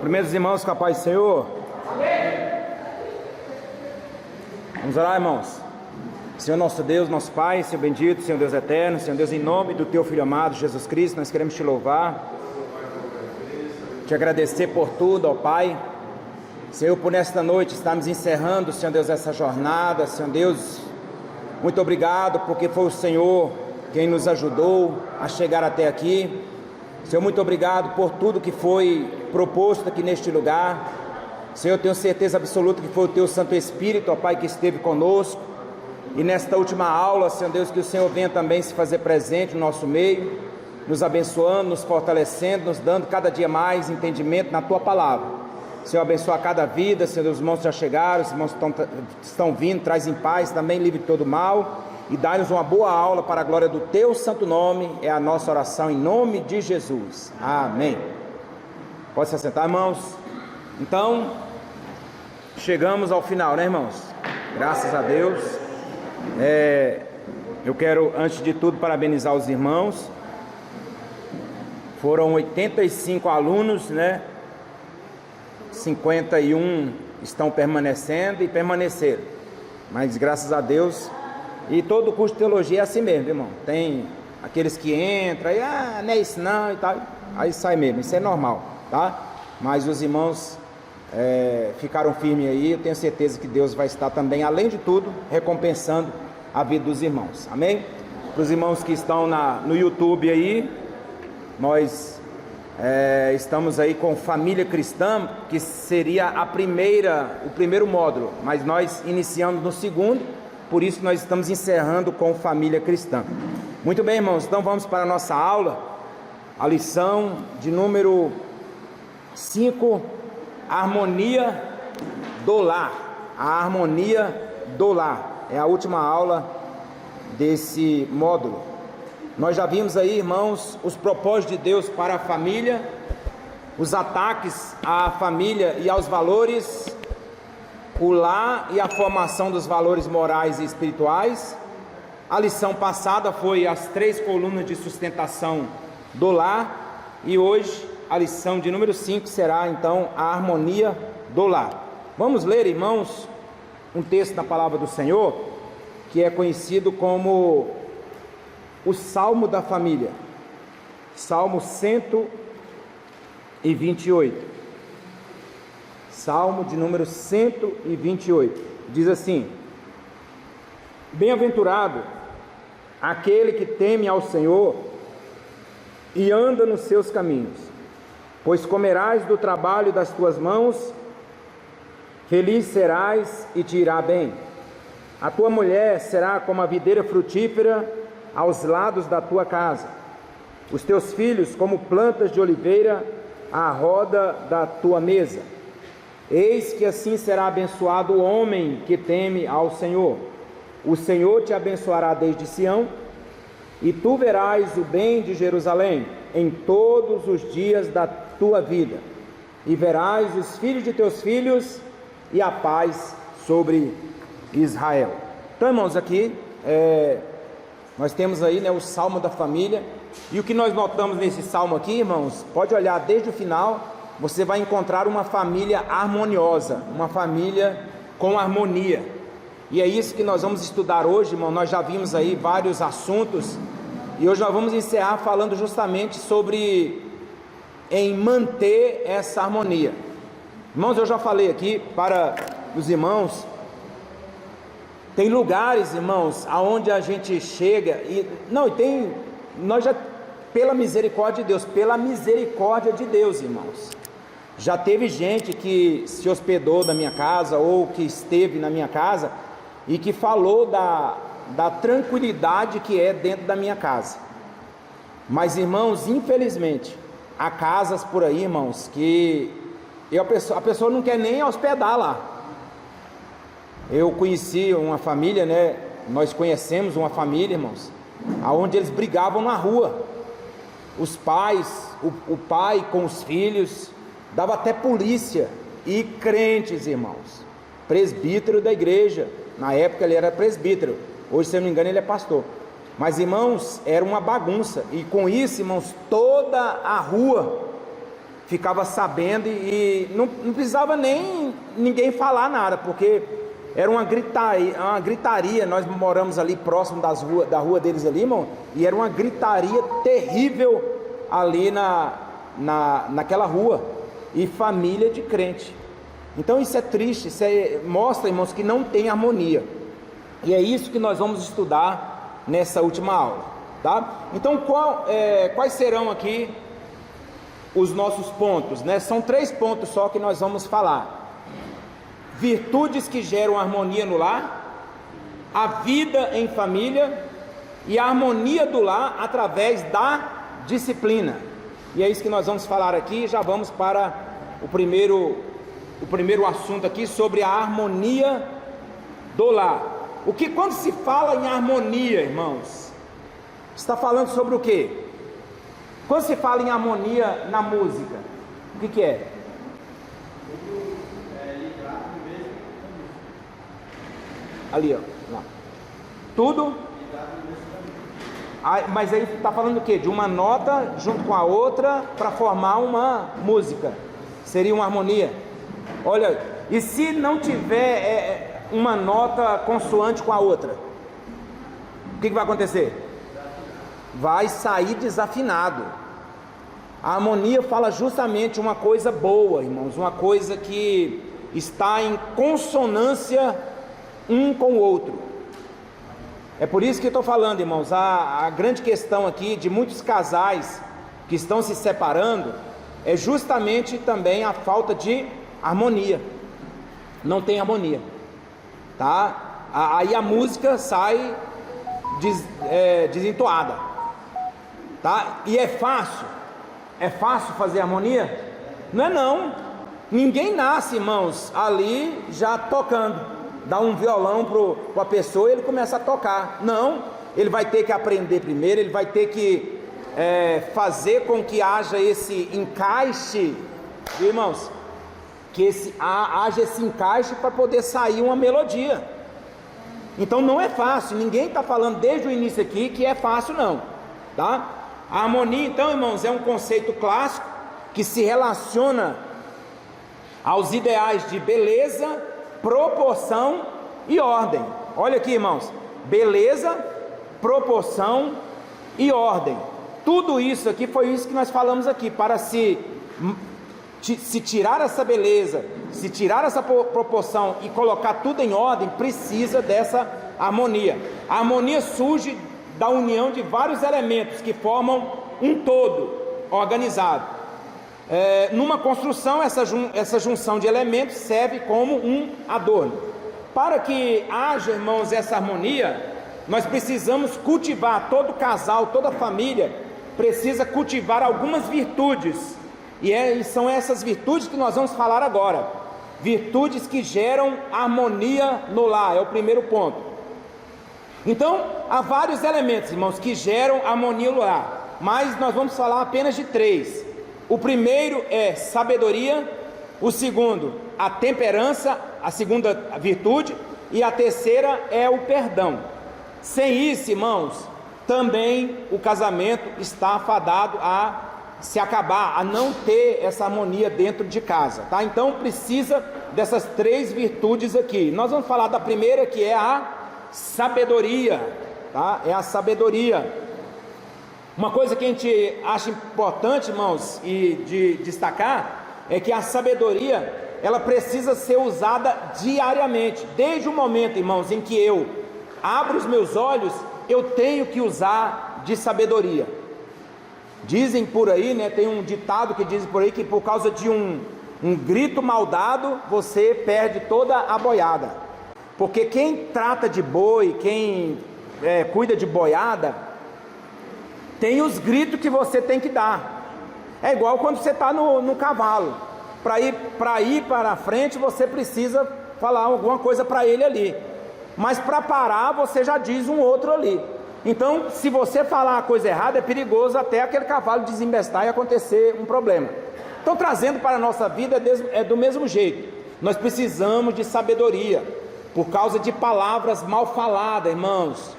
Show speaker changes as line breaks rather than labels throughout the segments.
Cumprimento os irmãos com a paz do Senhor. Vamos orar, irmãos. Senhor nosso Deus, nosso Pai, Senhor bendito, Senhor Deus eterno, Senhor Deus, em nome do Teu Filho amado, Jesus Cristo, nós queremos Te louvar, Te agradecer por tudo, ó Pai. Senhor, por nesta noite estamos encerrando, Senhor Deus, essa jornada. Senhor Deus, muito obrigado, porque foi o Senhor quem nos ajudou a chegar até aqui. Senhor, muito obrigado por tudo que foi proposto aqui neste lugar. Senhor, eu tenho certeza absoluta que foi o Teu Santo Espírito, ó Pai, que esteve conosco. E nesta última aula, Senhor Deus, que o Senhor venha também se fazer presente no nosso meio, nos abençoando, nos fortalecendo, nos dando cada dia mais entendimento na Tua Palavra. Senhor, abençoa cada vida. Senhor, os irmãos já chegaram, os irmãos estão vindo, traz em paz também, livre de todo mal. E dá-nos uma boa aula para a glória do Teu santo nome. É a nossa oração em nome de Jesus. Amém. Pode se assentar, irmãos. Então, chegamos ao final, né, irmãos? Graças a Deus. Eu quero, antes de tudo, parabenizar os irmãos. Foram 85 alunos, né? 51 estão permanecendo e permaneceram. Mas, graças a Deus... E todo o curso de teologia é assim mesmo, irmão. Tem aqueles que entram, e não é isso não, e tal. Aí sai mesmo, isso é normal, tá? Mas os irmãos ficaram firmes aí. Eu tenho certeza que Deus vai estar também, além de tudo, recompensando a vida dos irmãos, amém? Para os irmãos que estão no YouTube aí, nós estamos aí com Família Cristã, que seria o primeiro módulo, mas nós iniciamos no segundo. Por isso nós estamos encerrando com Família Cristã. Muito bem, irmãos, então vamos para a nossa aula, a lição de número 5, harmonia do lar. A harmonia do lar é a última aula desse módulo. Nós já vimos aí, irmãos, os propósitos de Deus para a família, os ataques à família e aos valores, o lar e a formação dos valores morais e espirituais. A lição passada foi as 3 colunas de sustentação do lar, e hoje a lição de número 5 será então a harmonia do lar. Vamos ler, irmãos, um texto da palavra do Senhor, que é conhecido como o Salmo da Família, Salmo 128. Salmo de número 128, diz assim: bem-aventurado aquele que teme ao Senhor e anda nos seus caminhos, pois comerás do trabalho das tuas mãos, feliz serás e te irá bem. A tua mulher será como a videira frutífera aos lados da tua casa, os teus filhos como plantas de oliveira à roda da tua mesa. Eis que assim será abençoado o homem que teme ao Senhor. O Senhor te abençoará desde Sião, e tu verás o bem de Jerusalém em todos os dias da tua vida, e verás os filhos de teus filhos e a paz sobre Israel. Então, irmãos, aqui nós temos aí, né, o Salmo da Família, e o que nós notamos nesse Salmo aqui, irmãos, pode olhar desde o final. Você vai encontrar uma família harmoniosa, uma família com harmonia. E é isso que nós vamos estudar hoje, irmão. Nós já vimos aí vários assuntos, e hoje nós vamos encerrar falando justamente sobre em manter essa harmonia. Irmãos, eu já falei aqui para os irmãos, tem lugares, irmãos, aonde a gente chega pela misericórdia de Deus, irmãos, já teve gente que se hospedou na minha casa, ou que esteve na minha casa, e que falou da tranquilidade que é dentro da minha casa. Mas, irmãos, infelizmente, há casas por aí, irmãos, que a pessoa não quer nem hospedar lá. Eu conheci uma família, né? Nós conhecemos uma família, irmãos, aonde eles brigavam na rua. Os pais, o pai com os filhos, dava até polícia. E crentes, irmãos, presbítero da igreja, na época ele era presbítero, hoje, se eu não me engano, ele é pastor. Mas, irmãos, era uma bagunça, e com isso, irmãos, toda a rua ficava sabendo e não precisava nem ninguém falar nada, porque era uma gritaria. Nós moramos ali próximo da rua deles ali, irmão, e era uma gritaria terrível ali naquela rua, e família de crente. Então isso é triste, mostra, irmãos, que não tem harmonia, e é isso que nós vamos estudar nessa última aula, tá? Então quais serão aqui os nossos pontos, né? São 3 pontos só que nós vamos falar: virtudes que geram harmonia no lar, a vida em família e a harmonia do lar através da disciplina. E é isso que nós vamos falar aqui. Já vamos para o primeiro assunto aqui, sobre a harmonia do lar. Quando se fala em harmonia, irmãos, está falando sobre o quê? Quando se fala em harmonia na música, o que é? Ali, ó, lá. Tudo. Mas aí está falando o quê? De uma nota junto com a outra para formar uma música. Seria uma harmonia. Olha, e se não tiver uma nota consoante com a outra, o que vai acontecer? Vai sair desafinado. A harmonia fala justamente uma coisa boa, irmãos, uma coisa que está em consonância um com o outro. É por isso que eu estou falando, irmãos, a grande questão aqui de muitos casais que estão se separando é justamente também a falta de harmonia. Não tem harmonia, tá? Aí a música sai desentoada, tá? E é fácil fazer harmonia? Não é não. Ninguém nasce, irmãos, ali já tocando. Dá um violão para a pessoa e ele começa a tocar. Não, ele vai ter que aprender primeiro, ele vai ter que fazer com que haja esse encaixe, viu, irmãos? Que haja esse encaixe para poder sair uma melodia. Então não é fácil, ninguém está falando desde o início aqui que é fácil não, tá? A harmonia, então, irmãos, é um conceito clássico que se relaciona aos ideais de beleza, proporção e ordem. Olha aqui, irmãos, beleza, proporção e ordem. Tudo isso aqui foi isso que nós falamos aqui. Para se tirar essa beleza, se tirar essa proporção e colocar tudo em ordem, precisa dessa harmonia. A harmonia surge da união de vários elementos que formam um todo organizado. Numa construção, essa junção de elementos serve como um adorno. Para que haja, irmãos, essa harmonia, nós precisamos cultivar, todo casal, toda família precisa cultivar algumas virtudes, e são essas virtudes que nós vamos falar agora. Virtudes que geram harmonia no lar, é o primeiro ponto. Então, há vários elementos, irmãos, que geram harmonia no lar, mas nós vamos falar apenas de 3. O primeiro é sabedoria, o segundo, a temperança, a segunda virtude, e a terceira é o perdão. Sem isso, irmãos, também o casamento está fadado a se acabar, a não ter essa harmonia dentro de casa, tá? Então precisa dessas 3 virtudes aqui. Nós vamos falar da primeira, que é a sabedoria, tá? É a sabedoria. Uma coisa que a gente acha importante, irmãos, e de destacar, é que a sabedoria, ela precisa ser usada diariamente. Desde o momento, irmãos, em que eu abro os meus olhos, eu tenho que usar de sabedoria. Dizem por aí, né, tem um ditado que diz por aí, que por causa de um grito mal dado, você perde toda a boiada. Porque quem trata de boi, quem cuida de boiada, tem os gritos que você tem que dar. É igual quando você está no cavalo. Para ir para frente, você precisa falar alguma coisa para ele ali. Mas para parar, você já diz um outro ali. Então, se você falar a coisa errada, é perigoso até aquele cavalo desembestar e acontecer um problema. Então, trazendo para a nossa vida, é do mesmo jeito. Nós precisamos de sabedoria, por causa de palavras mal faladas, irmãos.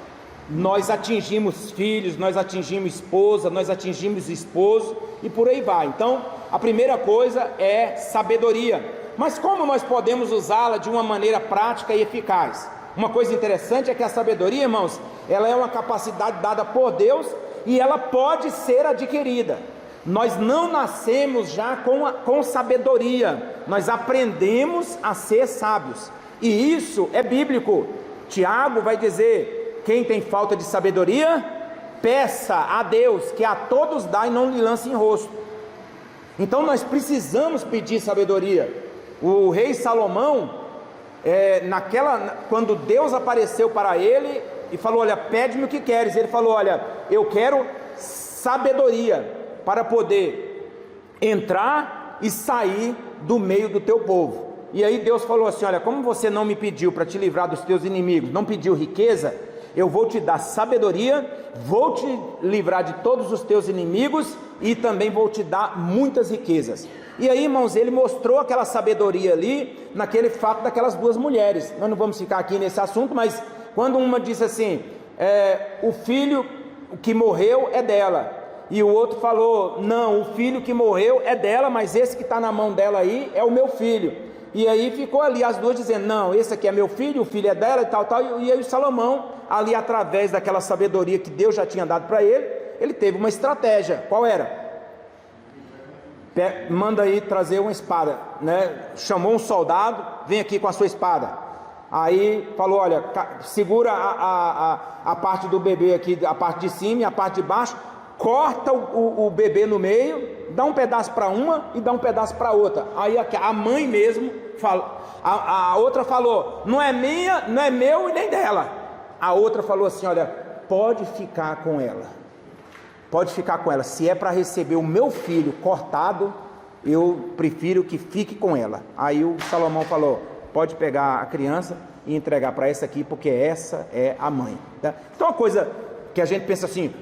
nós atingimos filhos, nós atingimos esposa, nós atingimos esposo e por aí vai. Então, a primeira coisa é sabedoria. Mas como nós podemos usá-la de uma maneira prática e eficaz? Uma coisa interessante é que a sabedoria, irmãos, ela é uma capacidade dada por Deus e ela pode ser adquirida. Nós não nascemos já com sabedoria, nós aprendemos a ser sábios, e isso é bíblico. Tiago vai dizer: quem tem falta de sabedoria, peça a Deus, que a todos dá e não lhe lance em rosto. Então nós precisamos pedir sabedoria. O rei Salomão, quando Deus apareceu para ele e falou: olha, pede-me o que queres, ele falou: olha, eu quero sabedoria para poder entrar e sair do meio do teu povo. E aí Deus falou assim: olha, como você não me pediu para te livrar dos teus inimigos, não pediu riqueza, eu vou te dar sabedoria, vou te livrar de todos os teus inimigos e também vou te dar muitas riquezas. E aí, irmãos, ele mostrou aquela sabedoria ali, naquele fato daquelas duas mulheres. Nós não vamos ficar aqui nesse assunto, mas quando uma disse assim, o filho que morreu é dela, e o outro falou: não, o filho que morreu é dela, mas esse que está na mão dela aí é o meu filho. E aí ficou ali as duas dizendo: não, esse aqui é meu filho, o filho é dela e tal, e aí o Salomão, ali através daquela sabedoria que Deus já tinha dado para ele teve uma estratégia. Qual era? Manda aí trazer uma espada, né? Chamou um soldado: vem aqui com a sua espada. Aí falou: olha, segura a parte do bebê aqui, a parte de cima e a parte de baixo, corta o bebê no meio, dá um pedaço para uma e dá um pedaço para outra. Aí a mãe mesmo fala, a outra falou: não é minha, não é meu e nem dela. A outra falou assim: olha, pode ficar com ela. Pode ficar com ela. Se é para receber o meu filho cortado, eu prefiro que fique com ela. Aí o Salomão falou: pode pegar a criança e entregar para essa aqui, porque essa é a mãe, tá? Então, uma coisa que a gente pensa assim: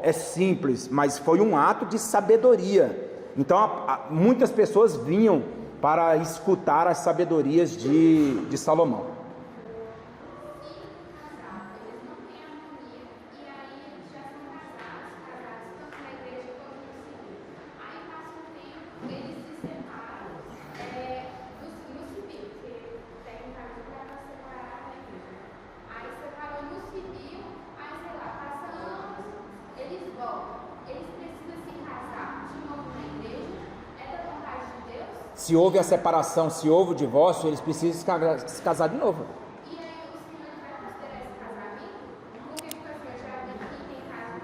é simples, mas foi um ato de sabedoria. Então muitas pessoas vinham para escutar as sabedorias de Salomão. Se houve a separação, se houve o divórcio, eles precisam se casar de novo. E aí o senhor vai considerar esse casamento? Porque, geralmente, quem tem casa,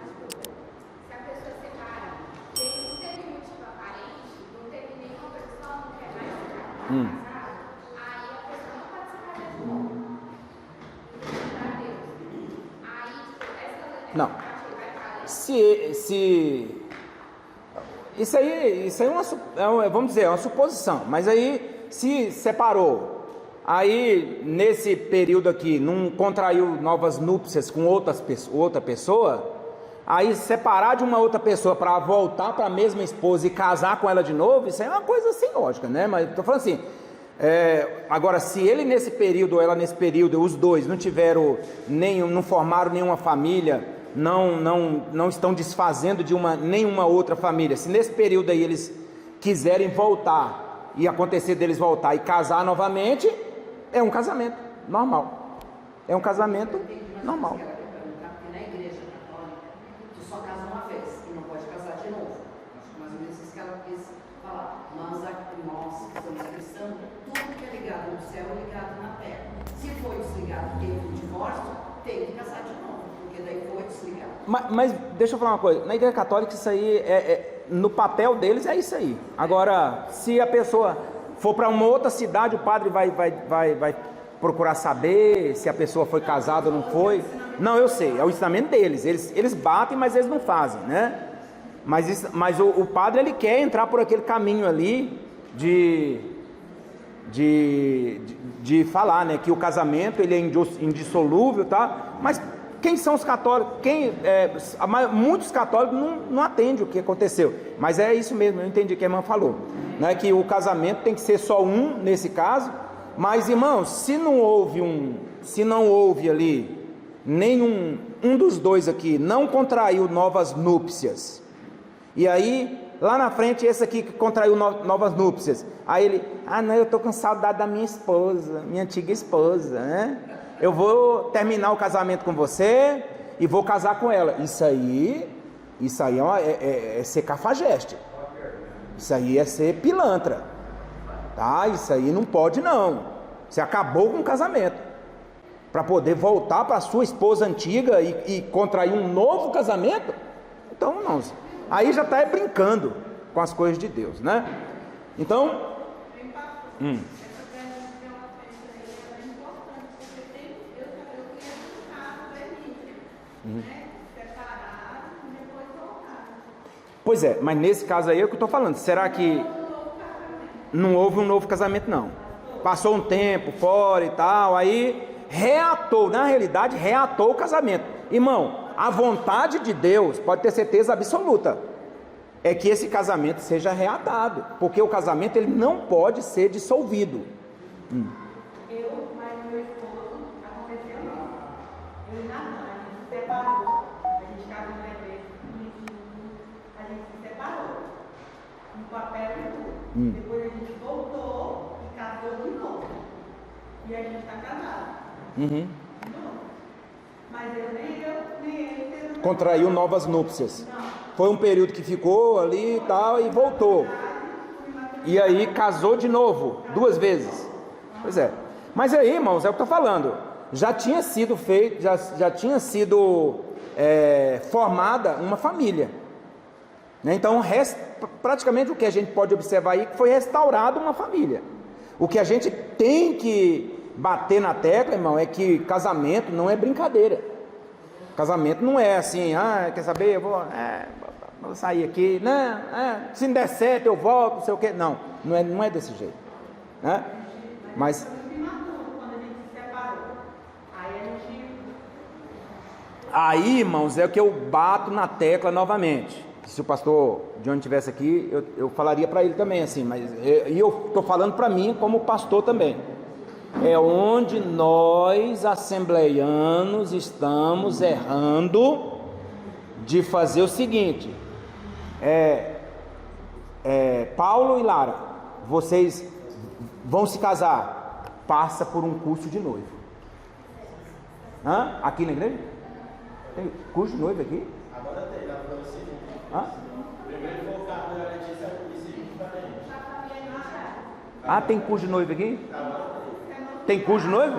se a pessoa separa, ele não teve motivo aparente, não teve nenhuma pessoa, não quer mais ficar casado, aí a pessoa não pode se casar de novo. Para Deus. Aí, essa lei
Não.
Isso aí vamos dizer, é uma suposição. Mas aí, se separou, aí nesse período aqui não contraiu novas núpcias com outra pessoa, aí separar de uma outra pessoa para voltar para a mesma esposa e casar com ela de novo, isso é uma coisa sem lógica, né? Mas estou falando assim, agora, se ele nesse período ou ela nesse período, os dois não tiveram não formaram nenhuma família, não estão desfazendo de nenhuma outra família, se nesse período aí eles quiserem voltar e acontecer deles voltar e casar novamente, é um casamento normal. É um casamento normal.
Na igreja católica, tu só casa uma vez e não pode casar de novo. Acho que mais ou menos isso que ela quis falar. Mas nós que somos cristãos, tudo que é ligado no céu é ligado na terra. Se for desligado, teve um divórcio, tem que casar de novo, porque daí foi desligado.
Mas deixa eu falar uma coisa, na igreja católica isso aí no papel deles é isso aí. Agora, se a pessoa for para uma outra cidade, o padre vai procurar saber se a pessoa foi casada ou não foi. Não, eu sei, é o ensinamento deles. Eles batem, mas eles não fazem, né? Mas o padre, ele quer entrar por aquele caminho ali de falar, né, que o casamento ele é indissolúvel, tá? Mas quem são os católicos? Muitos católicos não atendem o que aconteceu. Mas é isso mesmo, eu entendi o que a irmã falou, né? Que o casamento tem que ser só um nesse caso. Mas, irmãos, se não houve ali nenhum dos dois aqui não contraiu novas núpcias, e aí lá na frente esse aqui que contraiu novas núpcias, aí ele, não, eu estou com saudade da minha esposa, minha antiga esposa, né? Eu vou terminar o casamento com você e vou casar com ela. Isso aí é ser cafajeste, isso aí é ser pilantra, tá? Isso aí não pode não. Você acabou com o casamento para poder voltar para a sua esposa antiga e contrair um novo casamento. Então não, aí já está brincando com as coisas de Deus, né? Então Pois é, mas nesse caso aí é o que eu estou falando. Será que não houve um novo casamento? Não. Passou um tempo fora e tal, aí reatou, na realidade reatou o casamento. Irmão, a vontade de Deus, pode ter certeza absoluta, é que esse casamento seja reatado, porque o casamento ele não pode ser dissolvido.
Mas meu esposo, aconteceu isso. Eu e Natan, a gente se separou. A gente casou na igreja, a gente se separou. No papel e tudo. Depois a gente voltou e casou de novo. E a gente está casado. De novo. Mas nem ele.
Contraiu novas núpcias. Foi um período que ficou ali e tal, e voltou. E aí casou de novo, 2 vezes. Pois é. Mas aí, irmãos, é o que eu estou falando. Já tinha sido feito, já tinha sido formada uma família. Né? Então, praticamente o que a gente pode observar aí, que foi restaurada uma família. O que a gente tem que bater na tecla, irmão, é que casamento não é brincadeira. Casamento não é assim, quer saber, eu vou sair aqui, se não der certo eu volto, não sei o quê. Não é desse jeito, né? Mas aí, irmãos, é o que eu bato na tecla novamente. Se o pastor John estivesse aqui, eu falaria para ele também assim, mas eu estou falando para mim como pastor também. É onde nós, assembleianos, estamos errando de fazer o seguinte: Paulo e Lara, vocês vão se casar, passa por um curso de noivo. Aqui na igreja? Tem curso de noivo aqui?
Agora tem, dá para você. Primeiro focar na Letícia e seguir para a gente.
Tem curso de noivo aqui? Tem curso de noivo?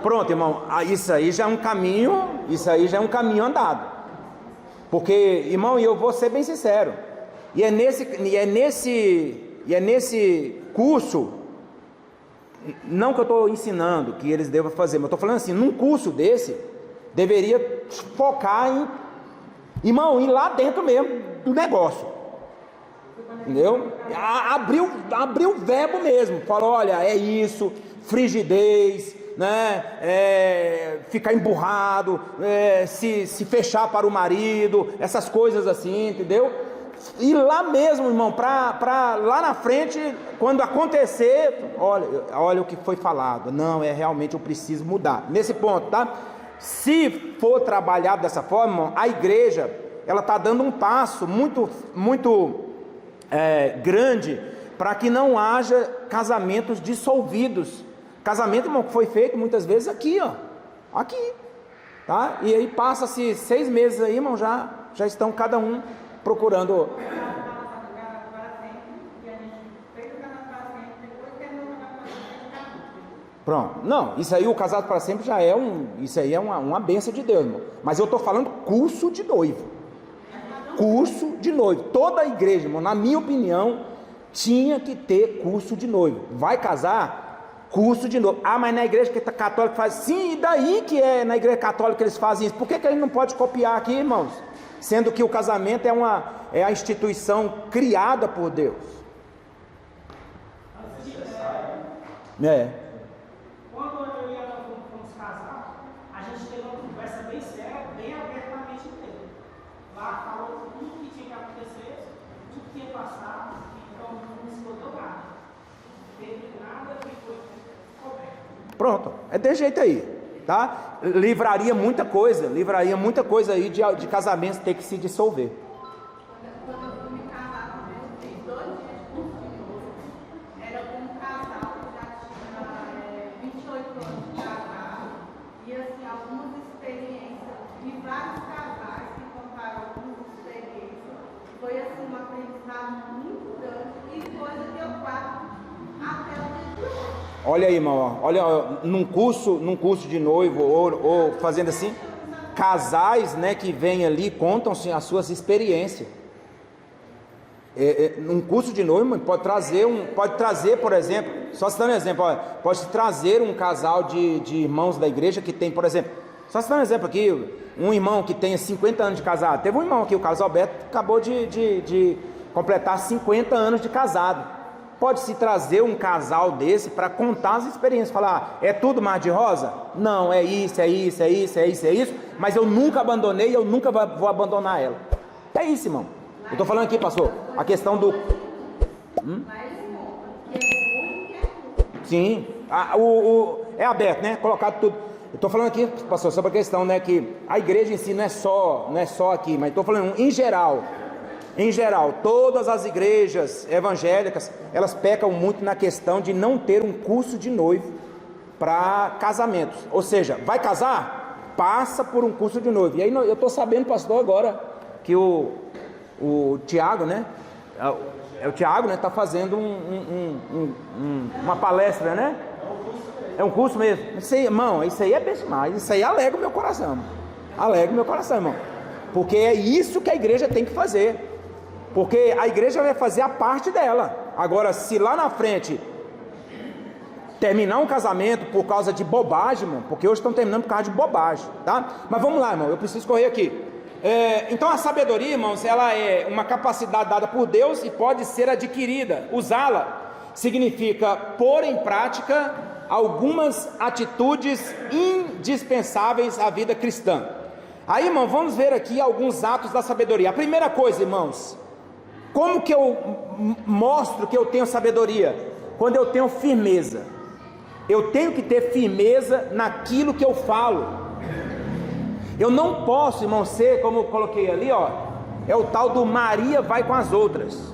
Pronto, irmão, isso aí já é um caminho andado. Porque, irmão, eu vou ser bem sincero, e é nesse curso, não que eu estou ensinando que eles devam fazer, mas eu estou falando assim, num curso desse, deveria focar em, irmão, ir lá dentro mesmo do negócio. Entendeu? Abriu o verbo mesmo. Falou, olha, é isso, frigidez, né? Ficar emburrado, se fechar para o marido, essas coisas assim, entendeu? E lá mesmo, irmão, para lá na frente, quando acontecer, olha o que foi falado. Não, realmente eu preciso mudar. Nesse ponto, tá? Se for trabalhado dessa forma, irmão, a igreja, ela está dando um passo muito grande para que não haja casamentos dissolvidos. Casamento, irmão, que foi feito muitas vezes aqui, aqui, tá? E aí passa-se 6 meses aí, irmão, já estão cada um procurando. Pronto, não, isso aí o casado para sempre já é isso aí é uma bênção de Deus, irmão. Mas eu estou falando curso de noivo. Curso de noivo. Toda a igreja, irmão, na minha opinião, tinha que ter curso de noivo. Vai casar? Curso de noivo. Mas na igreja católica faz. Sim, e daí que na igreja católica eles fazem isso? Por que a gente não pode copiar aqui, irmãos? Sendo que o casamento é a instituição criada por Deus.
Quando eu e ela fomos casar, a gente teve uma conversa bem séria, bem abertamente dele. Lá falou tudo que tinha que acontecer, tudo que ia passar, então não se botou nada. Não teve nada que foi coberto.
Pronto, é desse jeito aí, tá? Livraria muita coisa aí de casamentos ter que se dissolver.
Quando eu fui me casar também, eu fiz 2 dias de curso de novo. Era com um casal que já tinha 28 anos de casado. E assim, algumas experiências de vários casais que contaram algumas experiências. Foi assim, um aprendizado muito grande e coisa que eu guardo até o dia de hoje.
Olha aí, irmão, olha, num curso de noivo, ou fazendo assim, casais, né, que vêm ali, contam-se as suas experiências. Num curso de noivo, pode trazer, por exemplo, só citando um exemplo, pode trazer um casal de irmãos da igreja que tem, por exemplo, só citando um exemplo aqui, um irmão que tenha 50 anos de casado. Teve um irmão aqui, o Carlos Alberto, acabou de completar 50 anos de casado. Pode-se trazer um casal desse para contar as experiências, falar, é tudo mar de rosa? Não, é isso, mas eu nunca abandonei, eu nunca vou abandonar ela. É isso, irmão. Eu estou falando aqui, pastor, a questão do... Sim, é aberto, né? Colocado tudo. Eu estou falando aqui, pastor, sobre a questão, né, que a igreja em si não é só aqui, mas estou falando em geral. Em geral, todas as igrejas evangélicas, elas pecam muito na questão de não ter um curso de noivo para casamentos. Ou seja, vai casar? Passa por um curso de noivo. E aí eu estou sabendo, pastor, agora que o Tiago, né? O Tiago, né? Está fazendo uma palestra, né? É um curso mesmo. Isso aí, irmão, isso aí é bem demais. Isso aí alegra o meu coração. Alegra o meu coração, irmão. Porque é isso que a igreja tem que fazer. Porque a igreja vai fazer a parte dela. Agora, se lá na frente terminar um casamento por causa de bobagem, irmão, porque hoje estão terminando por causa de bobagem, tá? Mas vamos lá, irmão, eu preciso correr aqui. Então a sabedoria, irmãos, ela é uma capacidade dada por Deus e pode ser adquirida. Usá-la significa pôr em prática algumas atitudes indispensáveis à vida cristã. Aí, irmão, vamos ver aqui alguns atos da sabedoria. A primeira coisa, irmãos, como que eu mostro que eu tenho sabedoria? Quando eu tenho firmeza. Eu tenho que ter firmeza naquilo que eu falo. Eu não posso, irmão, ser, como eu coloquei ali, ó, é o tal do Maria vai com as outras.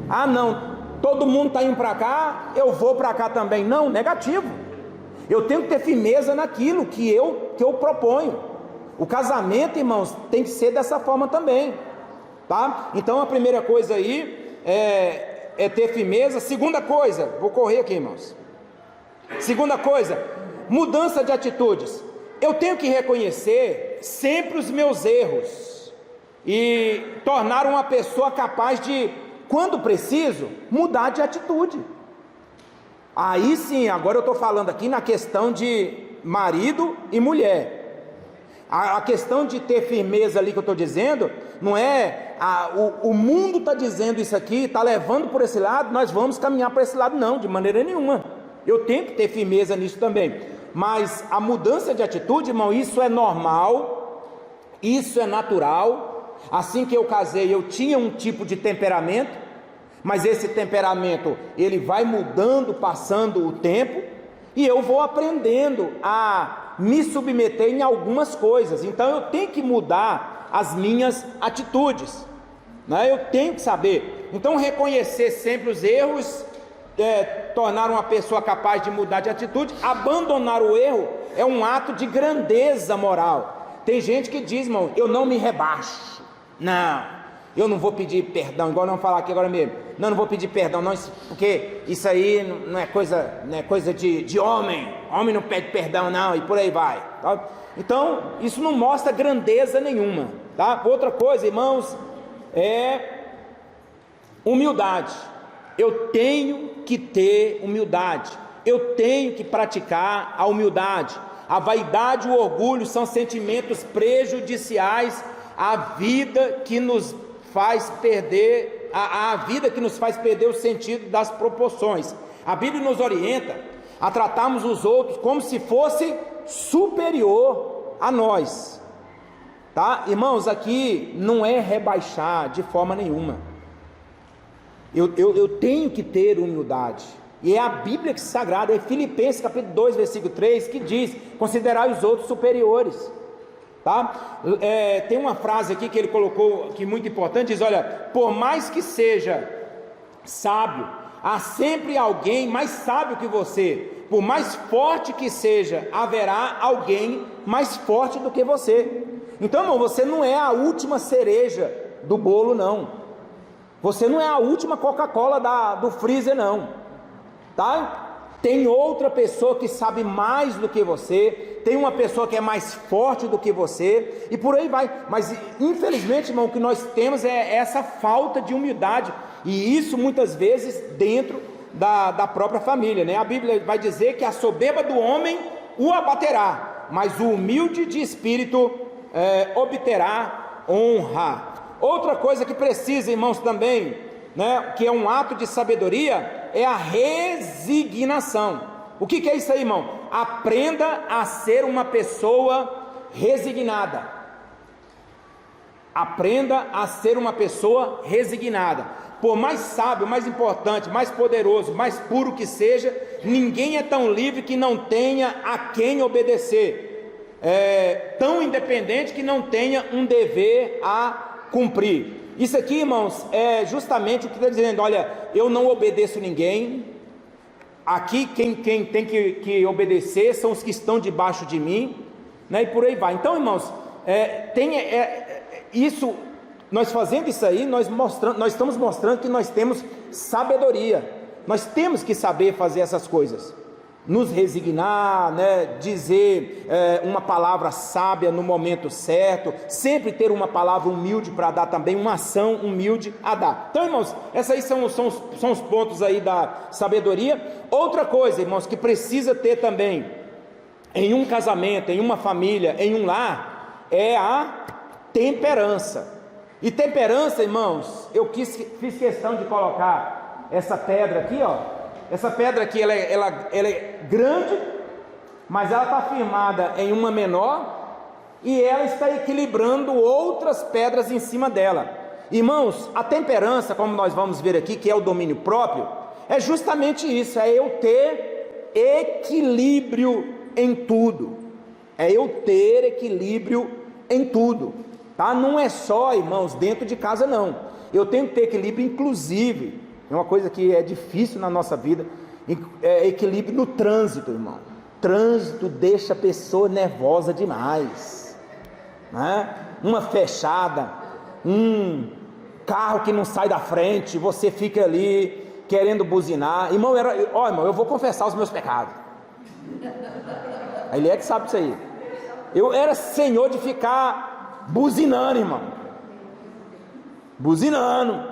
Ah, não, todo mundo está indo para cá, eu vou para cá também. Não, negativo. Eu tenho que ter firmeza naquilo que eu proponho. O casamento, irmãos, tem que ser dessa forma também, tá? Então a primeira coisa aí é ter firmeza. Segunda coisa, vou correr aqui, irmãos. Segunda coisa, mudança de atitudes. Eu tenho que reconhecer sempre os meus erros e tornar uma pessoa capaz de, quando preciso, mudar de atitude. Aí sim, agora eu estou falando aqui na questão de marido e mulher. A questão de ter firmeza ali que eu estou dizendo, não é o mundo está dizendo isso aqui, está levando por esse lado, nós vamos caminhar para esse lado, não, de maneira nenhuma. Eu tenho que ter firmeza nisso também. Mas a mudança de atitude, irmão, isso é normal, isso é natural. Assim que eu casei, eu tinha um tipo de temperamento, mas esse temperamento, ele vai mudando, passando o tempo, e eu vou aprendendo a me submeter em algumas coisas. Então eu tenho que mudar as minhas atitudes, né? Eu tenho que saber. Então reconhecer sempre os erros, tornar uma pessoa capaz de mudar de atitude. Abandonar o erro é um ato de grandeza moral. Tem gente que diz, irmão, eu não me rebaixo, não, eu não vou pedir perdão, igual não falar aqui agora mesmo, não vou pedir perdão, não, porque isso aí não é coisa de homem não pede perdão não, e por aí vai, tá? Então isso não mostra grandeza nenhuma, tá? Outra coisa, irmãos, é humildade. Eu tenho que ter humildade, eu tenho que praticar a humildade. A vaidade e o orgulho são sentimentos prejudiciais à vida que nos faz perder, a vida que nos faz perder o sentido das proporções. A Bíblia nos orienta a tratarmos os outros como se fosse superior a nós, tá? Irmãos, aqui não é rebaixar de forma nenhuma. Eu tenho que ter humildade, E é a Bíblia que sagrada, é Filipenses capítulo 2, versículo 3, que diz: considerai os outros superiores. Tá? Tem uma frase aqui que ele colocou, que é muito importante, diz: olha, por mais que seja sábio, há sempre alguém mais sábio que você. Por mais forte que seja, haverá alguém mais forte do que você. Então, irmão, você não é a última cereja do bolo, não. Você não é a última Coca-Cola do freezer, não. Tá? Tem outra pessoa que sabe mais do que você, tem uma pessoa que é mais forte do que você, e por aí vai. Mas infelizmente, irmão, o que nós temos é essa falta de humildade, e isso muitas vezes dentro da própria família, né? A Bíblia vai dizer que a soberba do homem o abaterá, mas o humilde de espírito obterá honra. Outra coisa que precisa, irmãos, também, né, que é um ato de sabedoria, é a resignação. O que é isso aí, irmão? Aprenda a ser uma pessoa resignada. Aprenda a ser uma pessoa resignada. Por mais sábio, mais importante, mais poderoso, mais puro que seja, ninguém é tão livre que não tenha a quem obedecer, tão independente que não tenha um dever a cumprir. Isso aqui, irmãos, é justamente o que está dizendo: olha, eu não obedeço ninguém, aqui quem tem que obedecer são os que estão debaixo de mim, né, e por aí vai. Então, irmãos, isso, nós fazendo isso aí, nós estamos mostrando que nós temos sabedoria. Nós temos que saber fazer essas coisas, nos resignar, né, dizer uma palavra sábia no momento certo, sempre ter uma palavra humilde para dar também, uma ação humilde a dar. Então, irmãos, esses aí são os pontos aí da sabedoria. Outra coisa, irmãos, que precisa ter também em um casamento, em uma família, em um lar, é a temperança. E temperança, irmãos, eu fiz questão de colocar essa pedra aqui, ó. Essa pedra aqui, ela é grande, mas ela está firmada em uma menor, e ela está equilibrando outras pedras em cima dela. Irmãos, a temperança, como nós vamos ver aqui, que é o domínio próprio, é justamente isso, é eu ter equilíbrio em tudo. É eu ter equilíbrio em tudo. Tá? Não é só, irmãos, dentro de casa, não. Eu tenho que ter equilíbrio, inclusive, é uma coisa que é difícil na nossa vida, equilíbrio no trânsito, irmão. Trânsito deixa a pessoa nervosa demais, né? Uma fechada, um carro que não sai da frente, você fica ali querendo buzinar. Irmão, irmão, eu vou confessar os meus pecados. Ele é que sabe isso aí. Eu era senhor de ficar buzinando, irmão. Buzinando.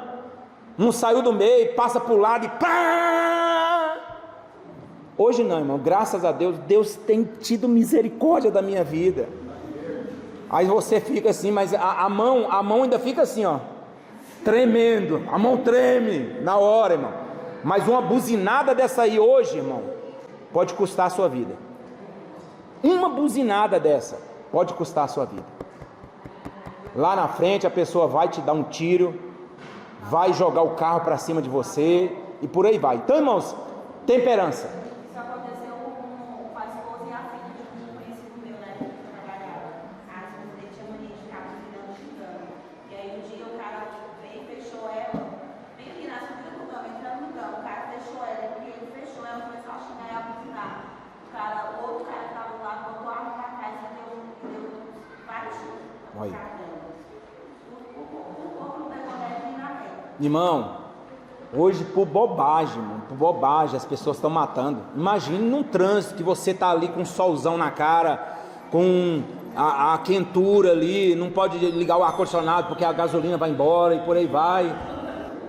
Não saiu do meio, passa para o lado e pá! Hoje não, irmão, graças a Deus, Deus tem tido misericórdia da minha vida. Aí você fica assim, mas a mão ainda fica assim, ó, tremendo, a mão treme na hora, irmão. Mas uma buzinada dessa aí hoje, irmão, pode custar a sua vida. Uma buzinada dessa pode custar a sua vida. Lá na frente a pessoa vai te dar um tiro, vai jogar o carro para cima de você e por aí vai. Então, irmãos, temperança.
Isso aconteceu com a esposa e a filha de um conhecido meu, né, que trabalhava. A esposa dele tinha mania de ficar buzinando, xingando. E aí um dia o cara veio e fechou ela, bem aqui na subida do cama, entrando no cama, o cara fechou ela, e porque ele fechou ela, começou a xingar e a buzinar. O outro cara que estava lá botou a arma para trás e deu vários chutes.
Olha.
Irmão,
hoje por bobagem, as pessoas estão matando. Imagine num trânsito que você está ali com um solzão na cara, com a quentura ali, não pode ligar o ar-condicionado porque a gasolina vai embora e por aí vai.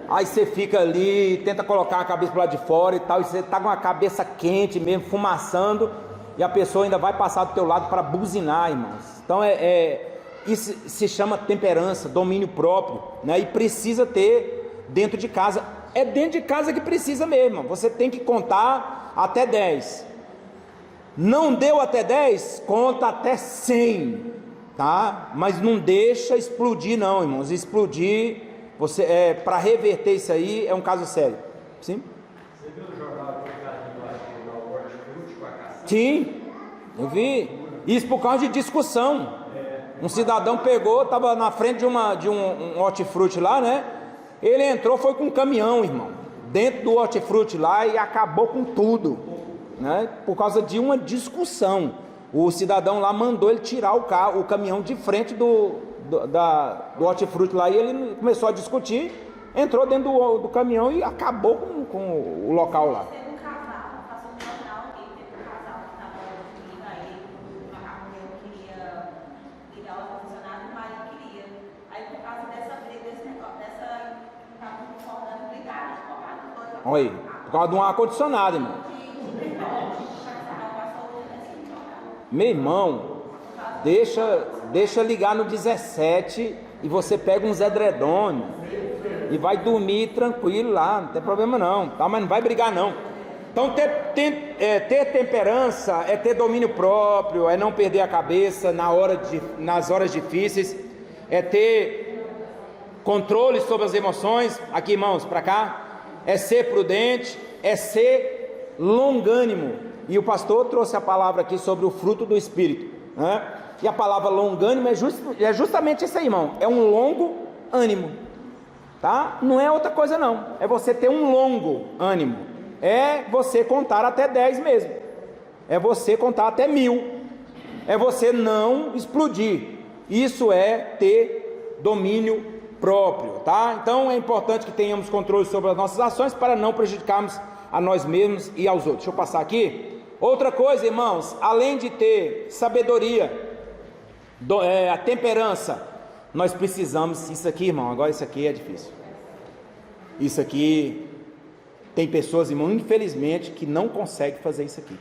Aí você fica ali, tenta colocar a cabeça para o lado de fora e tal, e você está com a cabeça quente mesmo, fumaçando, e a pessoa ainda vai passar do teu lado para buzinar, irmãos. Então isso se chama temperança, domínio próprio, né? E precisa ter dentro de casa. É dentro de casa que precisa mesmo. Você tem que contar até 10. Não deu até 10, conta até 100, tá? Mas não deixa explodir não, irmãos. Explodir, para reverter isso aí é um caso sério. Sim?
Você viu no jornal que
Sim, eu vi. Isso por causa de discussão. Um cidadão pegou, estava na frente de um hortifruti lá, né? Ele entrou, foi com um caminhão, irmão, dentro do hortifruti lá e acabou com tudo, né? Por causa de uma discussão. O cidadão lá mandou ele tirar o caminhão de frente do hortifruti lá, e ele começou a discutir, entrou dentro do caminhão e acabou com o local lá.
Teve um casal, passou no jornal aqui, teve um casal que estava comigo aí, uma mulher queria ligar o ar-condicionado, o marido queria. Aí por causa dessa briga, desse negócio, estavam concordando, brigaram,
olha aí, por causa de um ar-condicionado, irmão. Meu irmão, deixa ligar no 17 e você pega uns edredônios e vai dormir tranquilo lá, não tem problema não, tá? Mas não vai brigar não. Então ter temperança é ter domínio próprio, é não perder a cabeça nas horas difíceis, é ter controle sobre as emoções. Aqui, irmãos, para cá, é ser prudente, é ser longânimo. E o pastor trouxe a palavra aqui sobre o fruto do Espírito, né? E a palavra longânimo é justamente isso aí, irmão, é um longo ânimo, tá? Não é outra coisa não, é você ter um longo ânimo, é você contar até 10 mesmo, é você contar até 1000, é você não explodir. Isso é ter domínio próprio, tá? Então é importante que tenhamos controle sobre as nossas ações para não prejudicarmos a nós mesmos e aos outros. Deixa eu passar aqui. Outra coisa, irmãos, além de ter sabedoria, a temperança, nós precisamos, isso aqui, irmão, agora isso aqui é difícil. Isso aqui, tem pessoas, irmão, infelizmente, que não conseguem fazer isso aqui.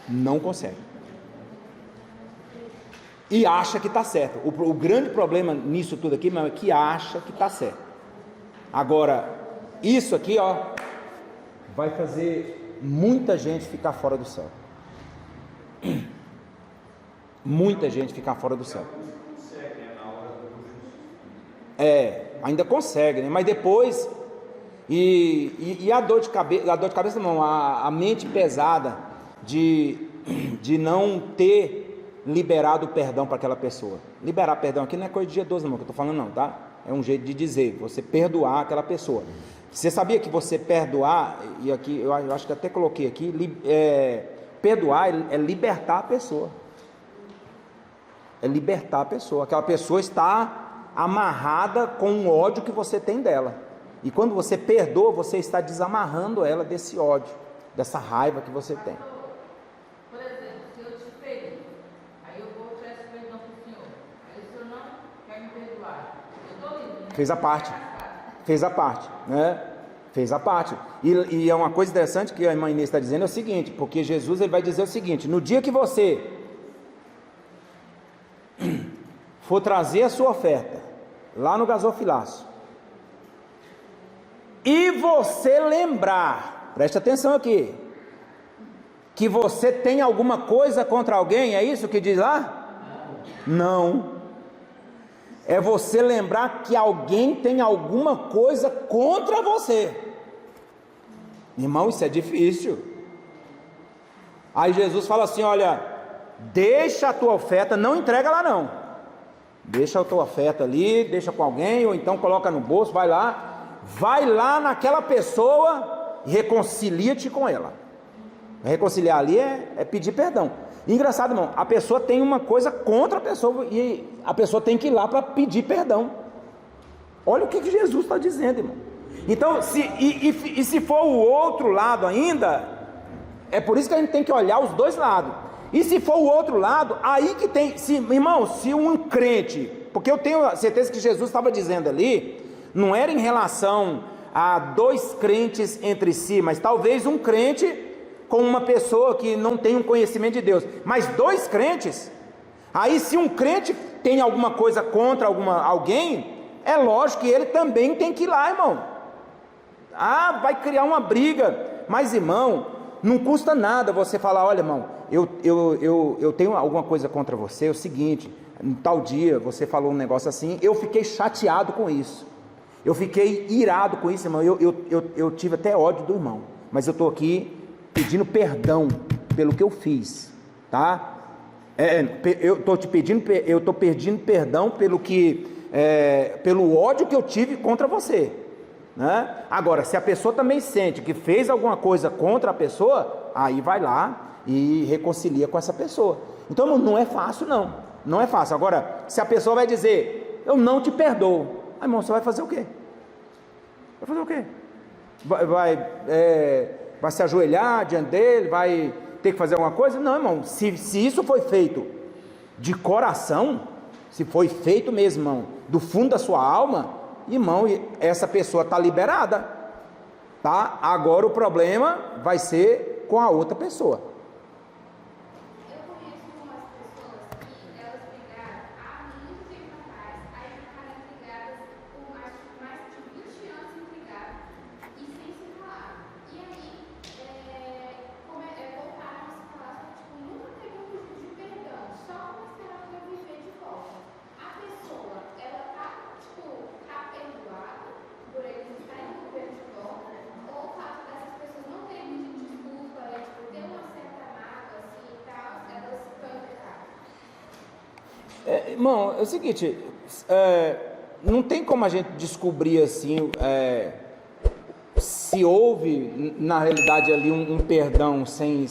Não conseguem. E acha que está certo. O grande problema nisso tudo aqui, irmão, é que acha que está certo. Agora, isso aqui, ó, vai fazer muita gente ficar fora do céu. Muita gente ficar fora do céu. Ainda consegue, né? Mas depois e a dor de cabeça não, a mente pesada de não ter liberado o perdão para aquela pessoa. Liberar perdão aqui não é coisa de dia 12 não, que eu estou falando não, tá? É um jeito de dizer, você perdoar aquela pessoa. Você sabia que você perdoar, e aqui eu acho que até coloquei aqui, perdoar é libertar a pessoa. É libertar a pessoa. Aquela pessoa está amarrada com o ódio que você tem dela. E quando você perdoa, você está desamarrando ela desse ódio, dessa raiva que você tem.
Por exemplo, se eu te feri, aí eu vou peço perdão para o senhor. Aí o senhor não quer me perdoar. Eu estou livre, né? Fez a parte, né? Fez a parte. E é uma coisa interessante que a irmã Inês está dizendo, é o seguinte, porque Jesus ele vai dizer o seguinte: no dia que você for trazer a sua oferta lá no gasofilaço e você lembrar, preste atenção aqui, que você tem alguma coisa contra alguém, é isso que diz lá? Não. É você lembrar que alguém tem alguma coisa contra você. Irmão, isso é difícil. Aí Jesus fala assim: olha, deixa a tua oferta, não entrega lá não. Deixa a tua oferta ali, deixa com alguém, ou então coloca no bolso, vai lá naquela pessoa e reconcilia-te com ela. Reconciliar ali é pedir perdão. Engraçado, irmão, a pessoa tem uma coisa contra a pessoa e a pessoa tem que ir lá para pedir perdão. Olha o que Jesus está dizendo, irmão. Então, se for o outro lado ainda, é por isso que a gente tem que olhar os dois lados. E se for o outro lado, aí que tem, irmão, se um crente, porque eu tenho a certeza que Jesus estava dizendo ali, não era em relação a dois crentes entre si, mas talvez um crente com uma pessoa que não tem um conhecimento de Deus, mas dois crentes. Aí se um crente tem alguma coisa contra alguém, é lógico que ele também tem que ir lá, irmão. Vai criar uma briga, mas irmão, não custa nada você falar: olha, irmão, eu tenho alguma coisa contra você, é o seguinte, em tal dia você falou um negócio assim, eu fiquei chateado com isso, eu fiquei irado com isso, irmão, eu tive até ódio do irmão, mas eu estou aqui pedindo perdão pelo que eu fiz, tá? Eu estou pedindo perdão pelo ódio que eu tive contra você, né? Agora, se a pessoa também sente que fez alguma coisa contra a pessoa, aí vai lá e reconcilia com essa pessoa. Então não é fácil, não é fácil. Agora, se a pessoa vai dizer, eu não te perdoo, aí, irmão, você vai fazer o quê? Vai fazer o quê? Vai se ajoelhar diante dele, vai ter que fazer alguma coisa? Não, irmão, se isso foi feito de coração, se foi feito mesmo, irmão, do fundo da sua alma, irmão, essa pessoa está liberada, tá? Agora o problema vai ser com a outra pessoa.
Eu conheço umas pessoas que elas brigaram há muito tempo atrás, aí ficaram brigadas por mais de 20 anos brigadas e sem se falar. E aí voltaram a se falar, tipo, nunca teve um pedido de perdão, só uma esperança de viver de volta. A pessoa, ela tá perdoada por eles estarem vivendo de volta, ou o fato dessas pessoas não terem pedido desculpa, ter uma certa mágoa assim e tal, elas estão erradas.
Irmão, é o seguinte, não tem como a gente descobrir assim, se houve na realidade ali um perdão sem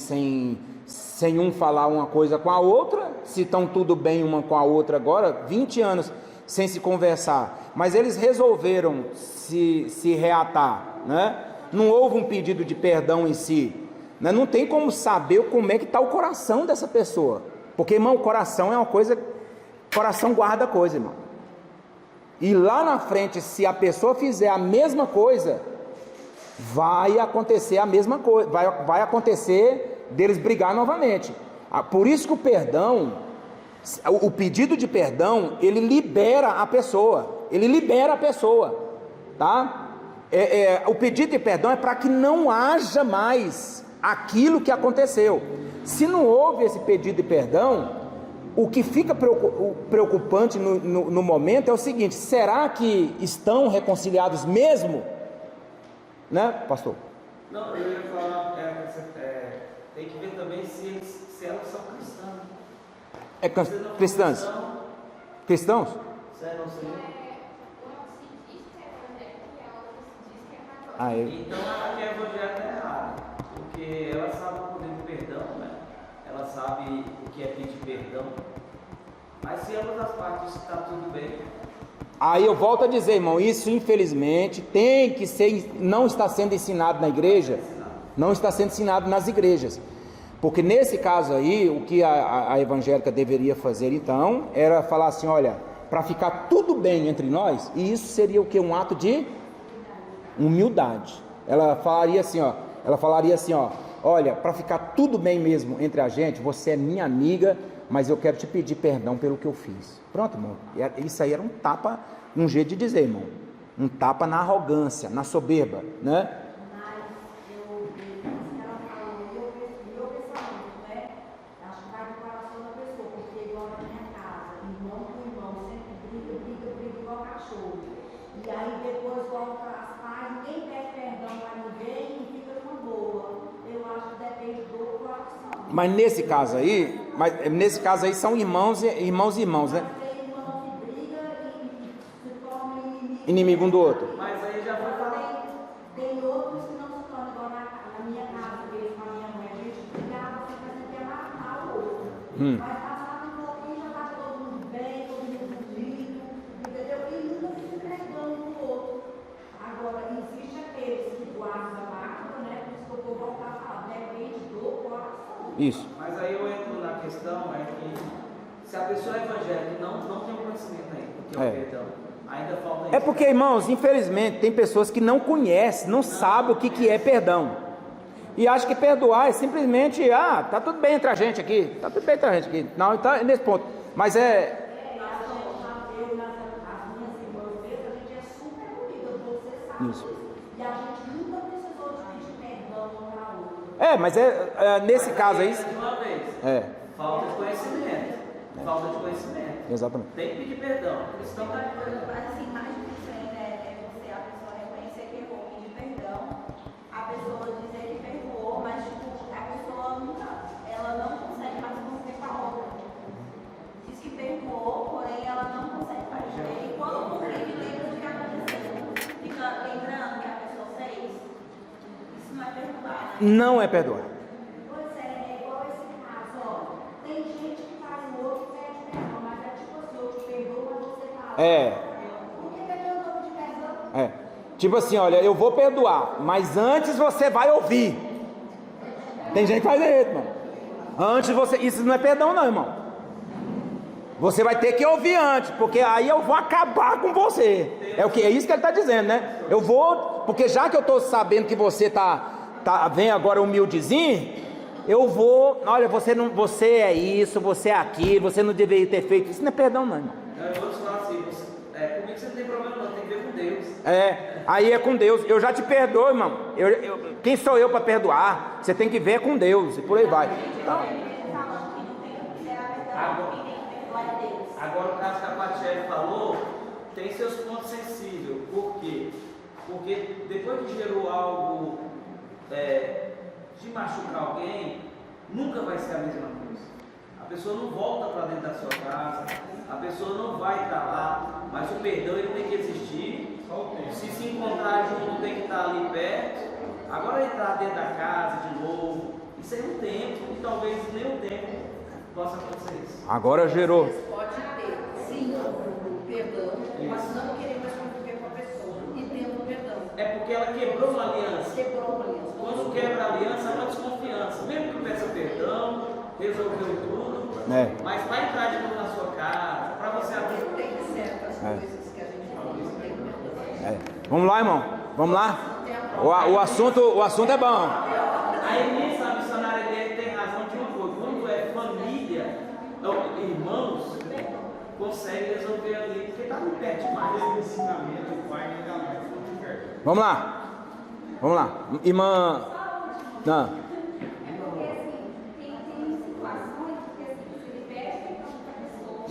um falar uma coisa com a outra, se estão tudo bem uma com a outra agora, 20 anos sem se conversar, mas eles resolveram se reatar, né? Não houve um pedido de perdão em si, né? Não tem como saber como é que está o coração dessa pessoa, porque, irmão, o coração é uma coisa, coração guarda coisa, irmão, e lá na frente, se a pessoa fizer a mesma coisa, vai acontecer a mesma coisa, vai acontecer deles brigar novamente. Por isso que o perdão, o pedido de perdão, ele libera a pessoa, tá? O pedido de perdão é para que não haja mais aquilo que aconteceu. Se não houve esse pedido de perdão, o que fica preocupante no momento é o seguinte: será que estão reconciliados mesmo? Né, pastor?
Não, eu ia falar, tem que ver também se elas são cristãs.
Cristãs? Cristãos?
Sério, não sei. Então ela que é evangélica é errada, porque ela sabe o poder do perdão, né? Ela sabe o que é pedir perdão, mas se ambas as partes está tudo bem.
Aí eu volto a dizer, irmão, isso infelizmente tem que ser, não está sendo ensinado na igreja, não está sendo ensinado nas igrejas, porque nesse caso aí, o que a evangélica deveria fazer então, era falar assim, olha, para ficar tudo bem entre nós, e isso seria o que? Um ato de humildade. Ela falaria assim, ó, olha, para ficar tudo bem mesmo entre a gente, você é minha amiga, mas eu quero te pedir perdão pelo que eu fiz. Pronto, irmão, isso aí era um tapa, um jeito de dizer, irmão, um tapa na arrogância, na soberba, né?
Mas eu pensamento, né? Acho que vai do coração da pessoa, porque igual na minha casa, irmão com irmão sempre briga igual cachorro. E aí depois volta as paz, ninguém pede perdão para ninguém e fica numa boa. Eu acho que depende do coração.
Mas nesse caso aí são irmãos e irmãos, né?
Tem irmão que briga e se torna
Inimigo um do outro.
Mas aí já foi falar.
Tem outros que não se tornam igual na minha casa mesmo, com a minha mãe. A gente brigava, fica sempre a matar o outro. Mas passava um pouquinho, já estava todo mundo bem, todo mundo unido, entendeu? E nunca se entregando um no outro. Agora, existe aqueles que guardam a máquina, né? Por isso que eu vou voltar a falar, depende do coração.
Isso.
Mas aí eu entro na questão, é que se a pessoa é evangélica e não tem o conhecimento ainda, porque é o perdão, ainda falta isso.
É porque, irmãos, infelizmente, tem pessoas que não conhecem, não sabem o que é perdão. E acham que perdoar é simplesmente, tá tudo bem entre a gente aqui, Não, então é nesse ponto. Mas
Eu, nas minhas irmãs mesmo, a gente é super unida, você sabe
Isso.
disso. E a gente nunca precisou de pedir perdão uma para outra.
mas nesse caso aí.
De uma vez. Falta de conhecimento.
Exatamente.
Tem que pedir perdão. Cristão tá de perdão.
Mas assim, mais difícil ainda é você, a pessoa reconhecer que errou, pedir perdão, a pessoa dizer que perdoou, mas tipo, a pessoa nunca
Não é perdoar.
Pois é igual esse caso, ó. Tem gente que faz o outro e pede perdão, mas é tipo assim, eu te perdoo, mas você fala. Por que eu não vou te perdão?
Tipo assim, olha, eu vou perdoar, mas antes você vai ouvir. Tem gente que faz isso, irmão. Antes você. Isso não é perdão, não, irmão. Você vai ter que ouvir antes, porque aí eu vou acabar com você. É isso que ele está dizendo, né? Eu vou, porque já que eu estou sabendo que você vem agora humildezinho, eu vou. Olha, você é isso, você é aquilo, você não deveria ter feito isso. Não é perdão, não, irmão.
Eu vou te falar assim, comigo você não tem problema não, tem que ver com Deus.
Aí é com Deus. Eu já te perdoo, irmão. Quem sou eu para perdoar? Você tem que ver com Deus e por aí vai. Então,
Agora o caso que a Patiele falou tem seus pontos sensíveis. Por quê? Porque depois que gerou algo de machucar alguém, nunca vai ser a mesma coisa. A pessoa não volta para dentro da sua casa, a pessoa não vai estar lá, mas o perdão ele tem que existir. Se encontrar junto tem que estar ali perto. Agora entrar dentro da casa de novo, isso é um tempo e talvez nem um tempo possa acontecer isso.
Agora gerou.
Pode ter, sim, o perdão, mas não querer mais conviver com a pessoa e tendo perdão.
É porque ela quebrou uma aliança.
Quebrou uma aliança.
Quando quebra a aliança, é uma desconfiança. Mesmo que peça perdão, resolveu tudo, mas vai entrar de novo na sua casa, para você abrir.
Tem certas coisas que a gente não tem perdão.
Vamos lá, irmão. Vamos lá. O assunto é bom.
A imensa missionária dele tem razão de uma coisa. Quando é família, irmãos, consegue resolver ali, porque está muito perto demais. Esse ensinamento o pai ainda muito perto.
Vamos lá. Irmã. Não.
É porque assim, tem situações que assim, você pede perdão para a pessoa,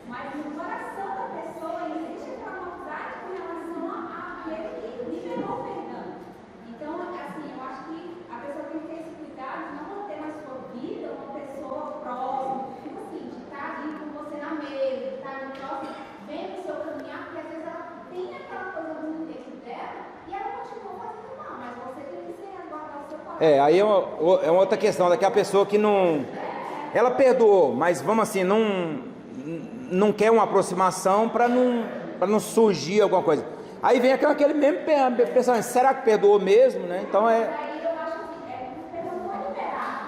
mas no coração da pessoa existe aquela maldade com relação àquele que liberou o perdão. Então, assim, eu acho que a pessoa tem que ter esse cuidado de não manter na sua vida uma pessoa próxima, tipo assim, de estar ali com você na mesa, de estar ali próximo, vendo o seu caminhar, porque às vezes ela tem aquela coisa ruim dentro dela e ela continua fazendo mal, mas você tem que ser guardar o seu coração.
Aí é uma outra questão, daquela pessoa que não. Ela perdoou, mas vamos assim, não quer uma aproximação para não surgir alguma coisa. Aí vem aquele mesmo pensamento, será que perdoou mesmo, né? Então
Aí eu acho que o perdão foi liberado,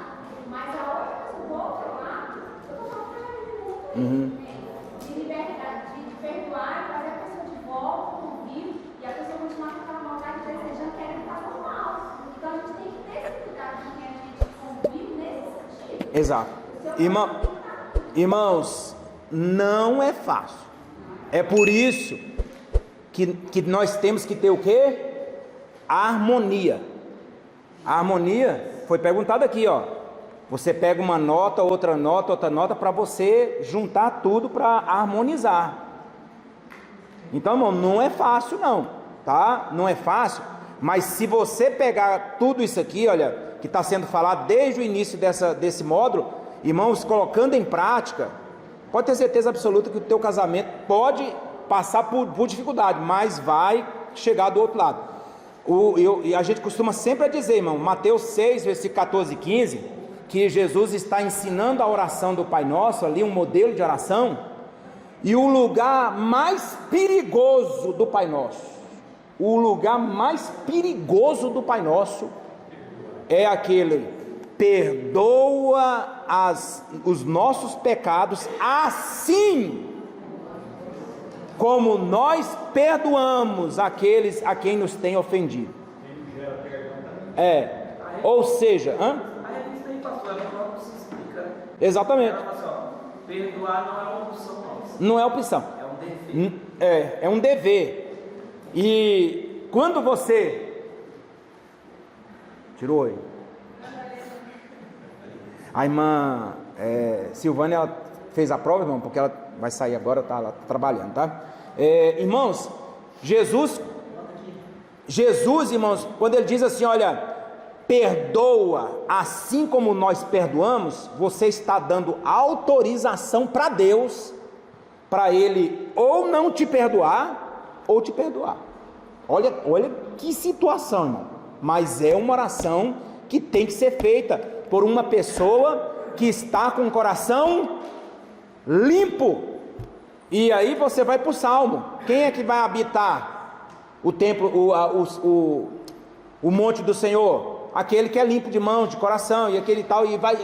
mas a outra pessoa, do outro lado, eu estou falando para de liberdade, de perdoar e trazer a pessoa de volta, convívio, e a pessoa continuar com aquela maldade desejando, querendo fazer mal. Então a gente tem que ter esse cuidado com quem a gente convive nesse sentido.
Exato. Irmãos, não é fácil. É por isso que nós temos que ter o quê? A harmonia. A harmonia foi perguntado aqui, ó. Você pega uma nota, outra nota, para você juntar tudo para harmonizar. Então, irmão, não é fácil não, tá? Não é fácil, mas se você pegar tudo isso aqui, olha, que está sendo falado desde o início desse módulo, irmãos, colocando em prática, pode ter certeza absoluta que o teu casamento pode passar por dificuldade, mas vai chegar do outro lado. A gente costuma sempre dizer, irmão, Mateus 6, versículo 14 e 15, que Jesus está ensinando a oração do Pai Nosso, ali um modelo de oração, e o lugar mais perigoso do Pai Nosso, é aquele: perdoa os nossos pecados, assim como nós perdoamos aqueles a quem nos tem ofendido. Ou seja,
A revista aí, pastor, ela própria se explica.
exatamente,
Ela fala assim, ó, perdoar não é uma opção nossa,
não é opção,
é um dever.
é um dever. E quando você tirou aí, a irmã Silvânia, ela fez a prova, irmão, porque ela vai sair agora, tá lá trabalhando, tá? Irmãos, Jesus, irmãos, quando ele diz assim, olha, perdoa assim como nós perdoamos, você está dando autorização para Deus, para ele ou não te perdoar, ou te perdoar. Olha que situação, irmão. Mas é uma oração que tem que ser feita por uma pessoa que está com o coração limpo. E aí você vai para o Salmo. Quem é que vai habitar o templo, o monte do Senhor? Aquele que é limpo de mão, de coração, e aquele tal, e vai,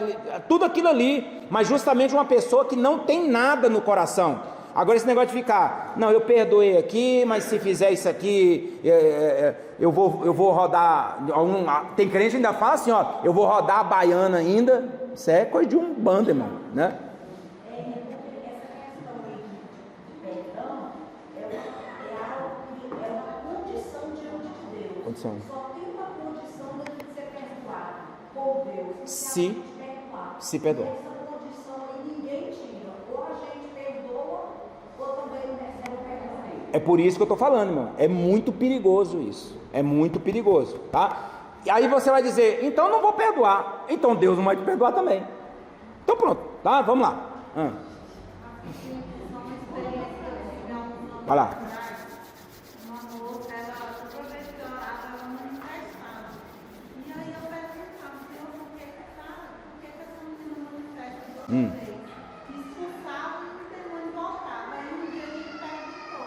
tudo aquilo ali, mas justamente uma pessoa que não tem nada no coração. Agora esse negócio de ficar, não, eu perdoei aqui, mas se fizer isso aqui, eu vou rodar, tem crente que ainda fala assim, ó, eu vou rodar a baiana ainda. Isso é coisa de um bando, irmão, né? Condição.
Só tem uma condição de ser perdoado por Deus.
Se perdoar.
Essa condição aí ninguém tira. Ou a gente perdoa, ou também não recebe o perdão dele.
É por isso que eu estou falando, irmão. É muito perigoso isso. É muito perigoso, tá? E aí você vai dizer, então não vou perdoar. Então Deus não vai te perdoar também. Então pronto, tá? Vamos lá. Vai lá.
Expulsava e o demônio voltava. Aí um dia ele perguntou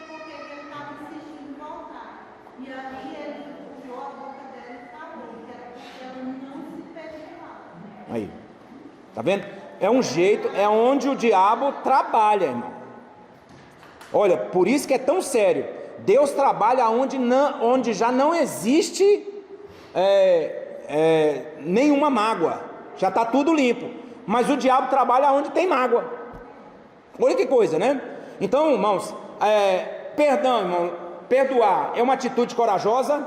porque ele estava insistindo em voltar. E aí ele puxou a boca dela e falou que era porque ela não se perdoava.
Aí, tá vendo? É um jeito, é onde o diabo trabalha, irmão. Olha, por isso que é tão sério. Deus trabalha onde já não existe nenhuma mágoa. Já está tudo limpo. Mas o diabo trabalha onde tem mágoa. Olha que coisa, né? Então, irmãos, perdão, irmão, perdoar é uma atitude corajosa.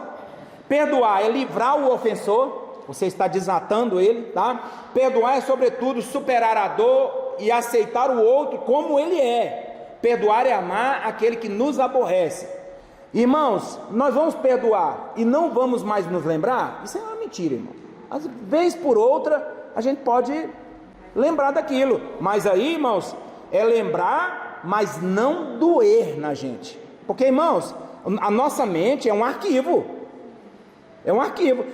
Perdoar é livrar o ofensor. Você está desatando ele, tá? Perdoar é, sobretudo, superar a dor e aceitar o outro como ele é. Perdoar é amar aquele que nos aborrece. Irmãos, nós vamos perdoar e não vamos mais nos lembrar? Isso é uma mentira, irmão. Às vezes por outra, a gente pode lembrar daquilo, mas aí, irmãos, é lembrar, mas não doer na gente, porque, irmãos, a nossa mente é um arquivo,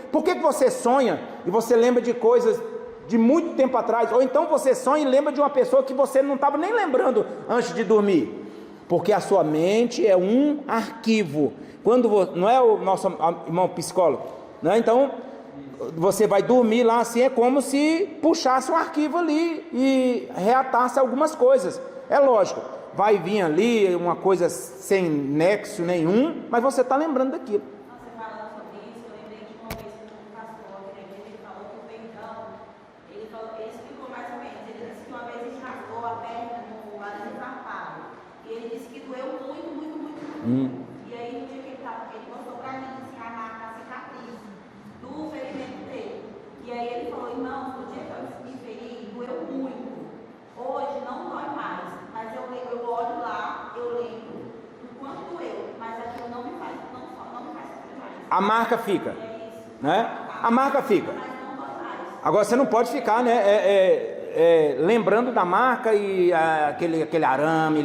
por que você sonha e você lembra de coisas de muito tempo atrás, ou então você sonha e lembra de uma pessoa que você não estava nem lembrando antes de dormir? Porque a sua mente é um arquivo, não é o nosso irmão psicólogo, né? Então, você vai dormir lá assim, é como se puxasse um arquivo ali e reatasse algumas coisas. É lógico, vai vir ali uma coisa sem nexo nenhum, mas você está lembrando daquilo.
Você falando sobre isso, eu lembrei de uma vez que um pastor aqui na igreja, ele falou que o perdão, ele explicou mais ou menos, ele disse que uma vez ele rasgou a perna no arame farpado, e ele disse que doeu muito, muito, muito, muito. E aí no dia que ele mostrou pra mim, assim, a cicatriz do ferimento dele. E aí ele falou, irmão, no dia que eu me feri, doeu muito. Hoje não dói mais, mas eu olho lá, eu lembro do quanto doeu, mas aquilo não me faz sofrer mais.
A marca fica,
É isso.
né? A marca fica.
Mas não dói mais.
Agora você não pode ficar, né? Lembrando da marca e aquele arame,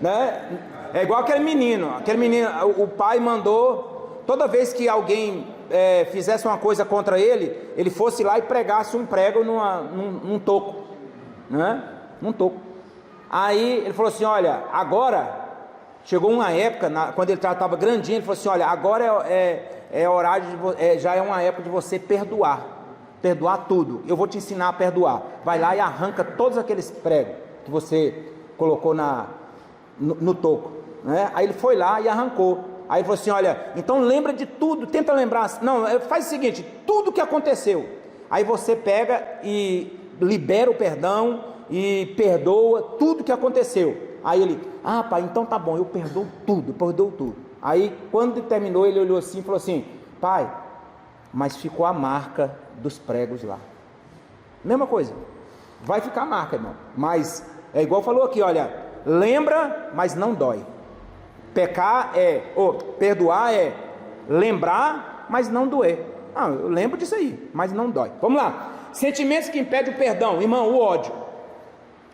né? É igual aquele menino, o pai mandou, toda vez que alguém fizesse uma coisa contra ele, ele fosse lá e pregasse um prego num toco, né? Num toco. Aí ele falou assim, olha, agora, chegou uma época, quando ele já estava grandinho, ele falou assim, olha, agora é horário, já é uma época de você perdoar tudo, eu vou te ensinar a perdoar. Vai lá e arranca todos aqueles pregos que você colocou no toco, né? Aí ele foi lá e arrancou. Aí ele falou assim, olha, então lembra de tudo, tenta lembrar, não, faz o seguinte, tudo que aconteceu, aí você pega e libera o perdão e perdoa tudo que aconteceu. Aí ele, pai, então tá bom, eu perdoo tudo. Aí quando terminou, ele olhou assim e falou assim, pai, mas ficou a marca dos pregos lá. Mesma coisa, vai ficar a marca, irmão, mas é igual falou aqui, olha, lembra, mas não dói. Perdoar é lembrar, mas não doer. Eu lembro disso aí, mas não dói. Vamos lá. Sentimentos que impedem o perdão, irmão, o ódio.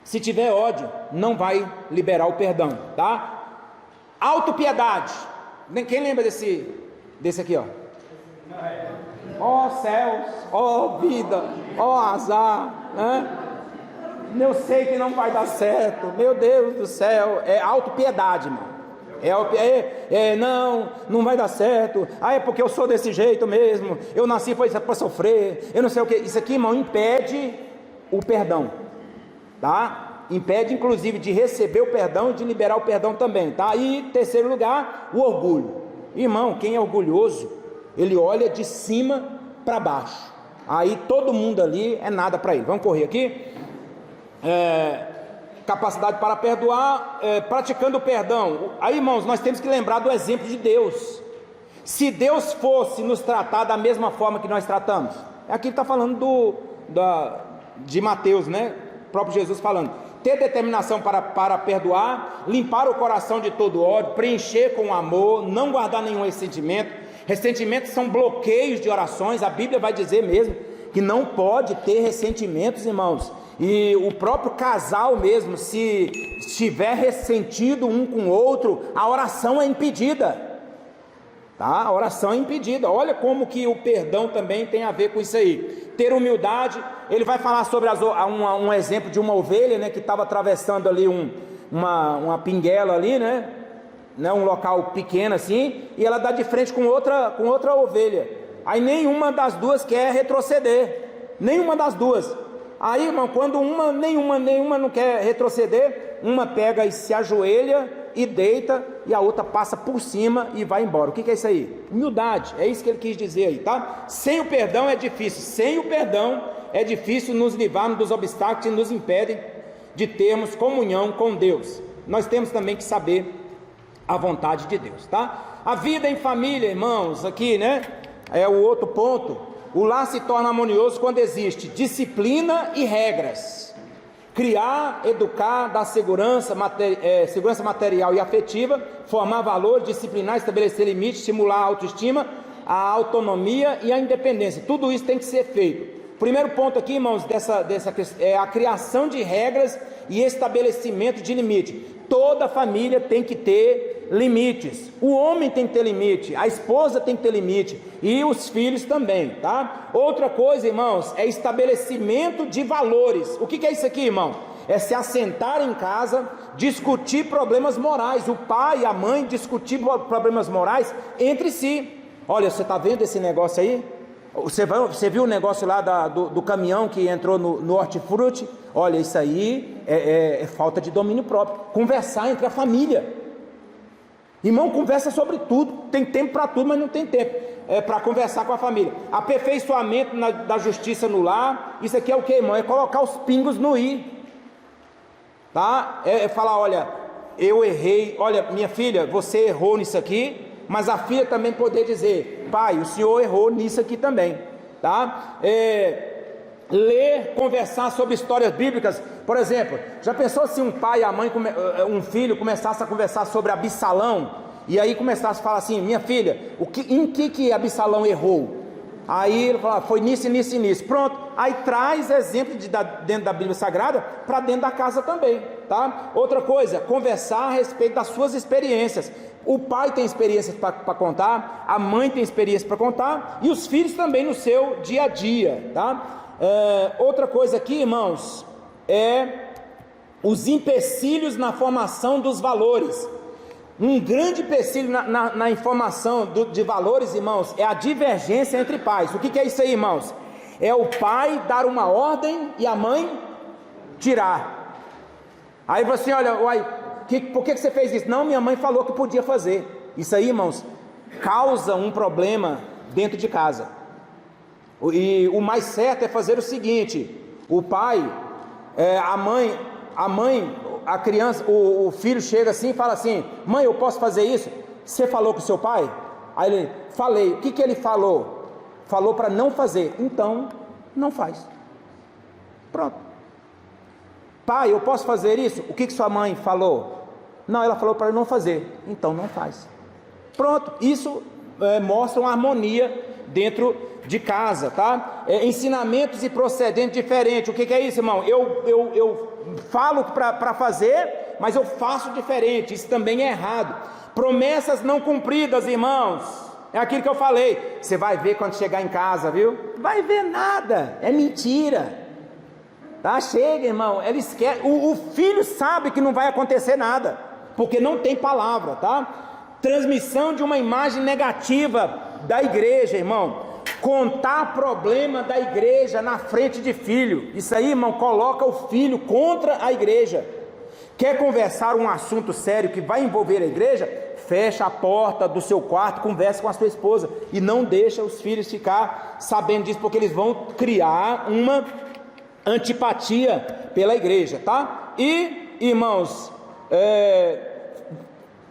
Se tiver ódio, não vai liberar o perdão, tá? Autopiedade. Quem lembra desse aqui, ó? Ó céus, ó vida, ó azar, né? Eu sei que não vai dar certo, meu Deus do céu, é autopiedade, irmão. Não vai dar certo. É porque eu sou desse jeito mesmo. Eu nasci para sofrer. Eu não sei o que. Isso aqui, irmão, impede o perdão, tá? Impede, inclusive, de receber o perdão e de liberar o perdão também, tá? E terceiro lugar, o orgulho. Irmão, quem é orgulhoso, ele olha de cima para baixo. Aí todo mundo ali é nada para ele. Vamos correr aqui. Capacidade para perdoar, praticando o perdão. Aí, irmãos, nós temos que lembrar do exemplo de Deus. Se Deus fosse nos tratar da mesma forma que nós tratamos, aqui está falando de Mateus, né? O próprio Jesus falando, ter determinação para perdoar, limpar o coração de todo ódio, preencher com amor, não guardar nenhum ressentimento. Ressentimentos são bloqueios de orações. A Bíblia vai dizer mesmo que não pode ter ressentimentos, irmãos. E o próprio casal mesmo, se estiver ressentido um com o outro, a oração é impedida, tá? A oração é impedida. Olha como que o perdão também tem a ver com isso aí. Ter humildade. Ele vai falar sobre um exemplo de uma ovelha, né, que estava atravessando ali uma pinguela ali, né, um local pequeno assim, e ela dá de frente com outra ovelha. Aí nenhuma das duas quer retroceder, nenhuma das duas. Aí, irmão, quando nenhuma não quer retroceder, uma pega e se ajoelha e deita, e a outra passa por cima e vai embora. O que é isso aí? Humildade, é isso que ele quis dizer aí, tá? Sem o perdão é difícil nos livrarmos dos obstáculos que nos impedem de termos comunhão com Deus. Nós temos também que saber a vontade de Deus, tá? A vida em família, irmãos, aqui, né, é o outro ponto. O lar se torna harmonioso quando existe disciplina e regras. Criar, educar, dar segurança material e afetiva, formar valores, disciplinar, estabelecer limites, estimular a autoestima, a autonomia e a independência. Tudo isso tem que ser feito. Primeiro ponto aqui, irmãos, é a criação de regras e estabelecimento de limite. Toda família tem que ter limites. O homem tem que ter limite, a esposa tem que ter limite e os filhos também, tá? Outra coisa, irmãos, é estabelecimento de valores. O que é isso aqui, irmão? É se assentar em casa, discutir problemas morais. O pai e a mãe discutir problemas morais entre si. Olha, você está vendo esse negócio aí? Você viu o negócio lá do caminhão que entrou no hortifruti? Olha, isso aí é falta de domínio próprio. Conversar entre a família. Irmão, conversa sobre tudo. Tem tempo para tudo, mas não tem tempo para conversar com a família. Aperfeiçoamento da justiça no lar. Isso aqui é o que, irmão? É colocar os pingos no i, tá? É falar, olha, eu errei. Olha, minha filha, você errou nisso aqui. Mas a filha também poder dizer, pai, o senhor errou nisso aqui também, tá? Ler, conversar sobre histórias bíblicas. Por exemplo, já pensou se um pai e a mãe, um filho começasse a conversar sobre Absalão, e aí começasse a falar assim, minha filha, em que Absalão errou? Aí ele fala, foi nisso, nisso e nisso. Pronto, aí traz exemplo dentro da Bíblia Sagrada para dentro da casa também, tá? Outra coisa, conversar a respeito das suas experiências. O pai tem experiências para contar, a mãe tem experiência para contar, e os filhos também no seu dia a dia, tá? Outra coisa aqui, irmãos, é os empecilhos na formação dos valores. Um grande empecilho na informação de valores, irmãos, é a divergência entre pais. O que é isso aí, irmãos? É o pai dar uma ordem e a mãe tirar. Aí você, olha, por que você fez isso? Não, minha mãe falou que podia fazer. Isso aí, irmãos, causa um problema dentro de casa. E o mais certo é fazer o seguinte: o pai, a criança, o filho chega assim e fala assim, mãe, eu posso fazer isso? Você falou com o seu pai? Aí ele, falei. O que ele falou? Falou para não fazer. Então, não faz. Pronto. Pai, eu posso fazer isso? O que sua mãe falou? Não, ela falou para não fazer. Então, não faz. Pronto. Isso mostra uma harmonia dentro de casa, tá? Ensinamentos e procedentes diferentes. O que é isso, irmão? Eu falo para fazer, mas eu faço diferente. Isso também é errado. Promessas não cumpridas, irmãos. É aquilo que eu falei. Você vai ver quando chegar em casa, viu? Vai ver nada. É mentira. Tá? Chega, irmão. Eles querem. O filho sabe que não vai acontecer nada, porque não tem palavra, tá? Transmissão de uma imagem negativa da igreja, irmão. Contar problema da igreja na frente de filho. Isso aí, irmão, coloca o filho contra a igreja. Quer conversar um assunto sério que vai envolver a igreja? Fecha a porta do seu quarto, conversa com a sua esposa e não deixa os filhos ficar sabendo disso, porque eles vão criar uma antipatia pela igreja, tá? E, irmãos,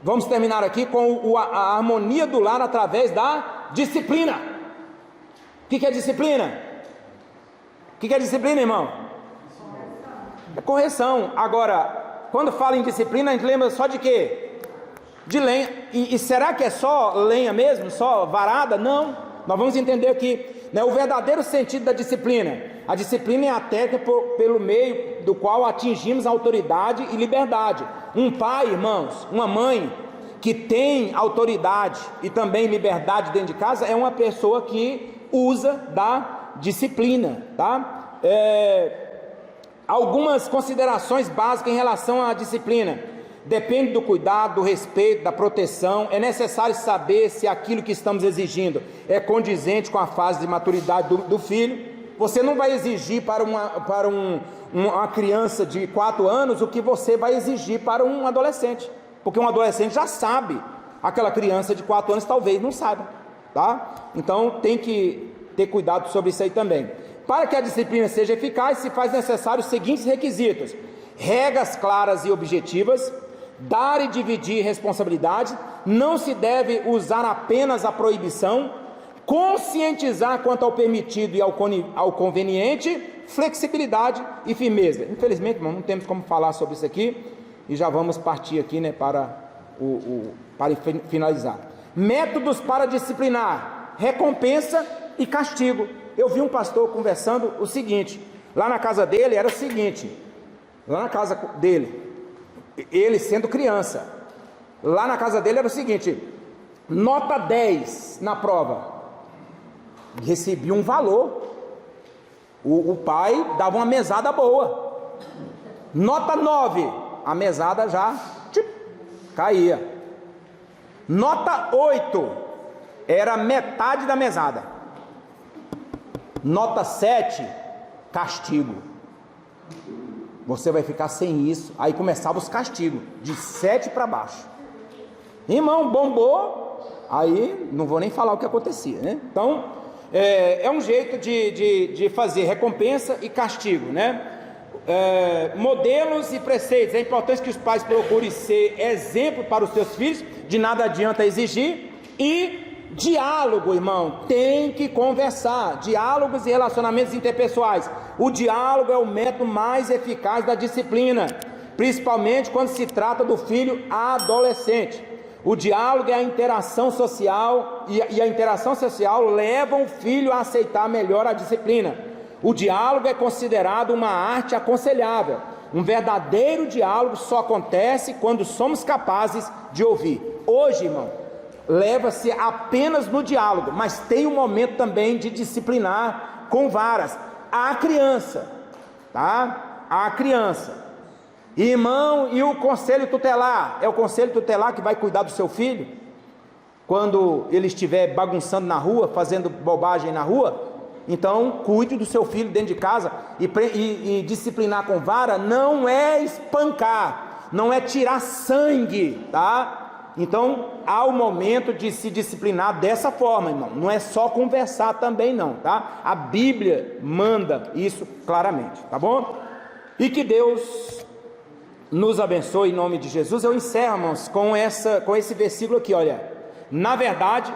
vamos terminar aqui com a harmonia do lar através da disciplina. O que é disciplina? O que é disciplina, irmão? É correção. Agora, quando fala em disciplina, a gente lembra só de quê? De lenha. E será que é só lenha mesmo? Só varada? Não. Nós vamos entender aqui, né, o verdadeiro sentido da disciplina. A disciplina é a técnica pelo meio do qual atingimos autoridade e liberdade. Um pai, irmãos, uma mãe que tem autoridade e também liberdade dentro de casa é uma pessoa que usa da disciplina, tá? Algumas considerações básicas em relação à disciplina. Depende do cuidado, do respeito, da proteção. É necessário saber se aquilo que estamos exigindo é condizente com a fase de maturidade do filho. Você não vai exigir para uma criança de 4 anos o que você vai exigir para um adolescente, porque um adolescente já sabe, aquela criança de 4 anos talvez não saiba, tá? Então tem que ter cuidado sobre isso aí também. Para que a disciplina seja eficaz, se faz necessário os seguintes requisitos: regras claras e objetivas, dar e dividir responsabilidade, não se deve usar apenas a proibição, conscientizar quanto ao permitido e ao conveniente, flexibilidade e firmeza. Infelizmente, irmão, não temos como falar sobre isso aqui, e já vamos partir aqui, né, para finalizar. Métodos para disciplinar: recompensa e castigo. Eu vi um pastor conversando o seguinte, lá na casa dele era o seguinte, lá na casa dele, ele sendo criança, lá na casa dele era o seguinte: nota 10 na prova, recebia um valor, o pai dava uma mesada boa. Nota 9, a mesada já caía. Nota 8, era metade da mesada. Nota 7, castigo. Você vai ficar sem isso. Aí começava os castigos, de 7 para baixo. Irmão, bombou. Aí não vou nem falar o que acontecia, né? Então, é um jeito de fazer recompensa e castigo, né? Modelos e preceitos. É importante que os pais procurem ser exemplo para os seus filhos. De nada adianta exigir. E diálogo, irmão, tem que conversar. Diálogos e relacionamentos interpessoais. O diálogo é o método mais eficaz da disciplina, principalmente quando se trata do filho adolescente. O diálogo é a interação social, e a interação social leva o filho a aceitar melhor a disciplina. O diálogo é considerado uma arte aconselhável. Um verdadeiro diálogo só acontece quando somos capazes de ouvir. Hoje, irmão, leva-se apenas no diálogo, mas tem um momento também de disciplinar com varas a criança, tá? A criança. Irmão, e o conselho tutelar? É o conselho tutelar que vai cuidar do seu filho quando ele estiver bagunçando na rua, fazendo bobagem na rua? Então cuide do seu filho dentro de casa. E disciplinar com vara não é espancar, não é tirar sangue, tá? Então há o momento de se disciplinar dessa forma, irmão. Não é só conversar também não, tá? A Bíblia manda isso claramente, tá bom? E que Deus nos abençoe em nome de Jesus. Eu encerro, irmãos, com esse versículo aqui, olha. Na verdade,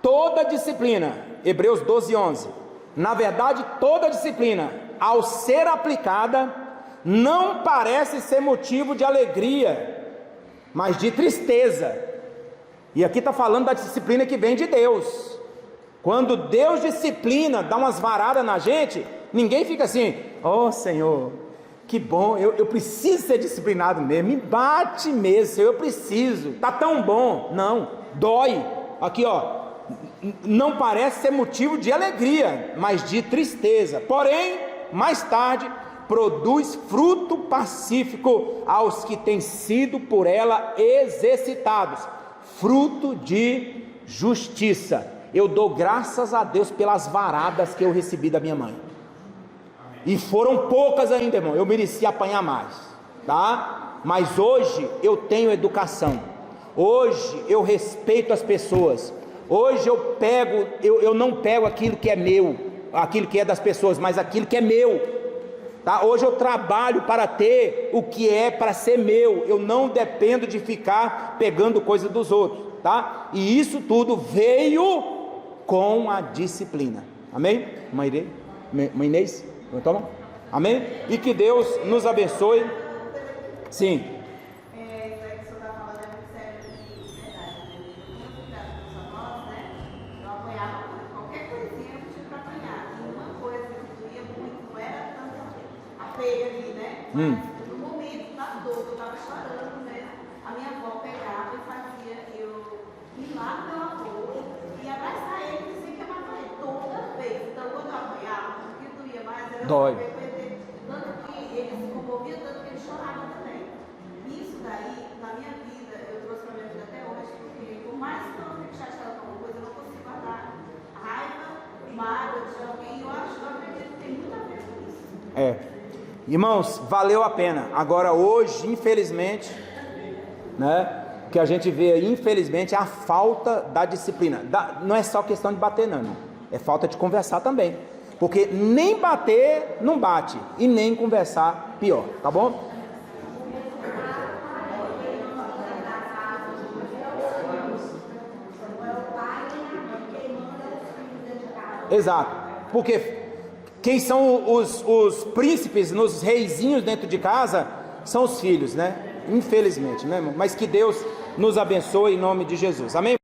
toda disciplina, Hebreus 12:11. Na verdade, toda disciplina, ao ser aplicada, não parece ser motivo de alegria, mas de tristeza. E aqui está falando da disciplina que vem de Deus. Quando Deus disciplina, dá umas varadas na gente, ninguém fica assim: ó Senhor, que bom, eu preciso ser disciplinado mesmo, me bate mesmo, eu preciso, está tão bom. Não, dói. Aqui ó, não parece ser motivo de alegria, mas de tristeza. Porém, mais tarde, produz fruto pacífico aos que têm sido por ela exercitados, fruto de justiça. Eu dou graças a Deus pelas varadas que eu recebi da minha mãe. E foram poucas ainda, irmão. Eu mereci apanhar mais, tá? Mas hoje eu tenho educação. Hoje eu respeito as pessoas. Hoje eu não pego aquilo que é meu, aquilo que é das pessoas, mas aquilo que é meu, tá? Hoje eu trabalho para ter o que é para ser meu. Eu não dependo de ficar pegando coisa dos outros, tá? E isso tudo veio com a disciplina. Amém? Mãe Inês, toma. Amém? E que Deus nos abençoe. Sim.
No momento da dor, eu estava chorando, né? A minha avó pegava e fazia eu ir lá no meu avô e abraçar ele e dizer que amava ele toda vez. Então, quando eu apanhava, o que doía mais era
dói.
Tanto que ele se comovia, tanto que ele chorava também. Isso daí, na minha vida, eu trouxe para minha vida até hoje, porque por mais que eu não fique chateada com alguma coisa, eu não consigo guardar raiva, mágoa de alguém. Eu acredito que tem muito a ver com isso.
Irmãos, valeu a pena. Agora hoje, infelizmente, né, o que a gente vê aí, infelizmente, é a falta da disciplina. Não é só questão de bater, não, irmão. É falta de conversar também. Porque nem bater não bate, e nem conversar pior, tá bom? Exato. Porque quem são os príncipes, os reizinhos dentro de casa, são os filhos, né? Infelizmente, né, irmão? Mas que Deus nos abençoe em nome de Jesus. Amém?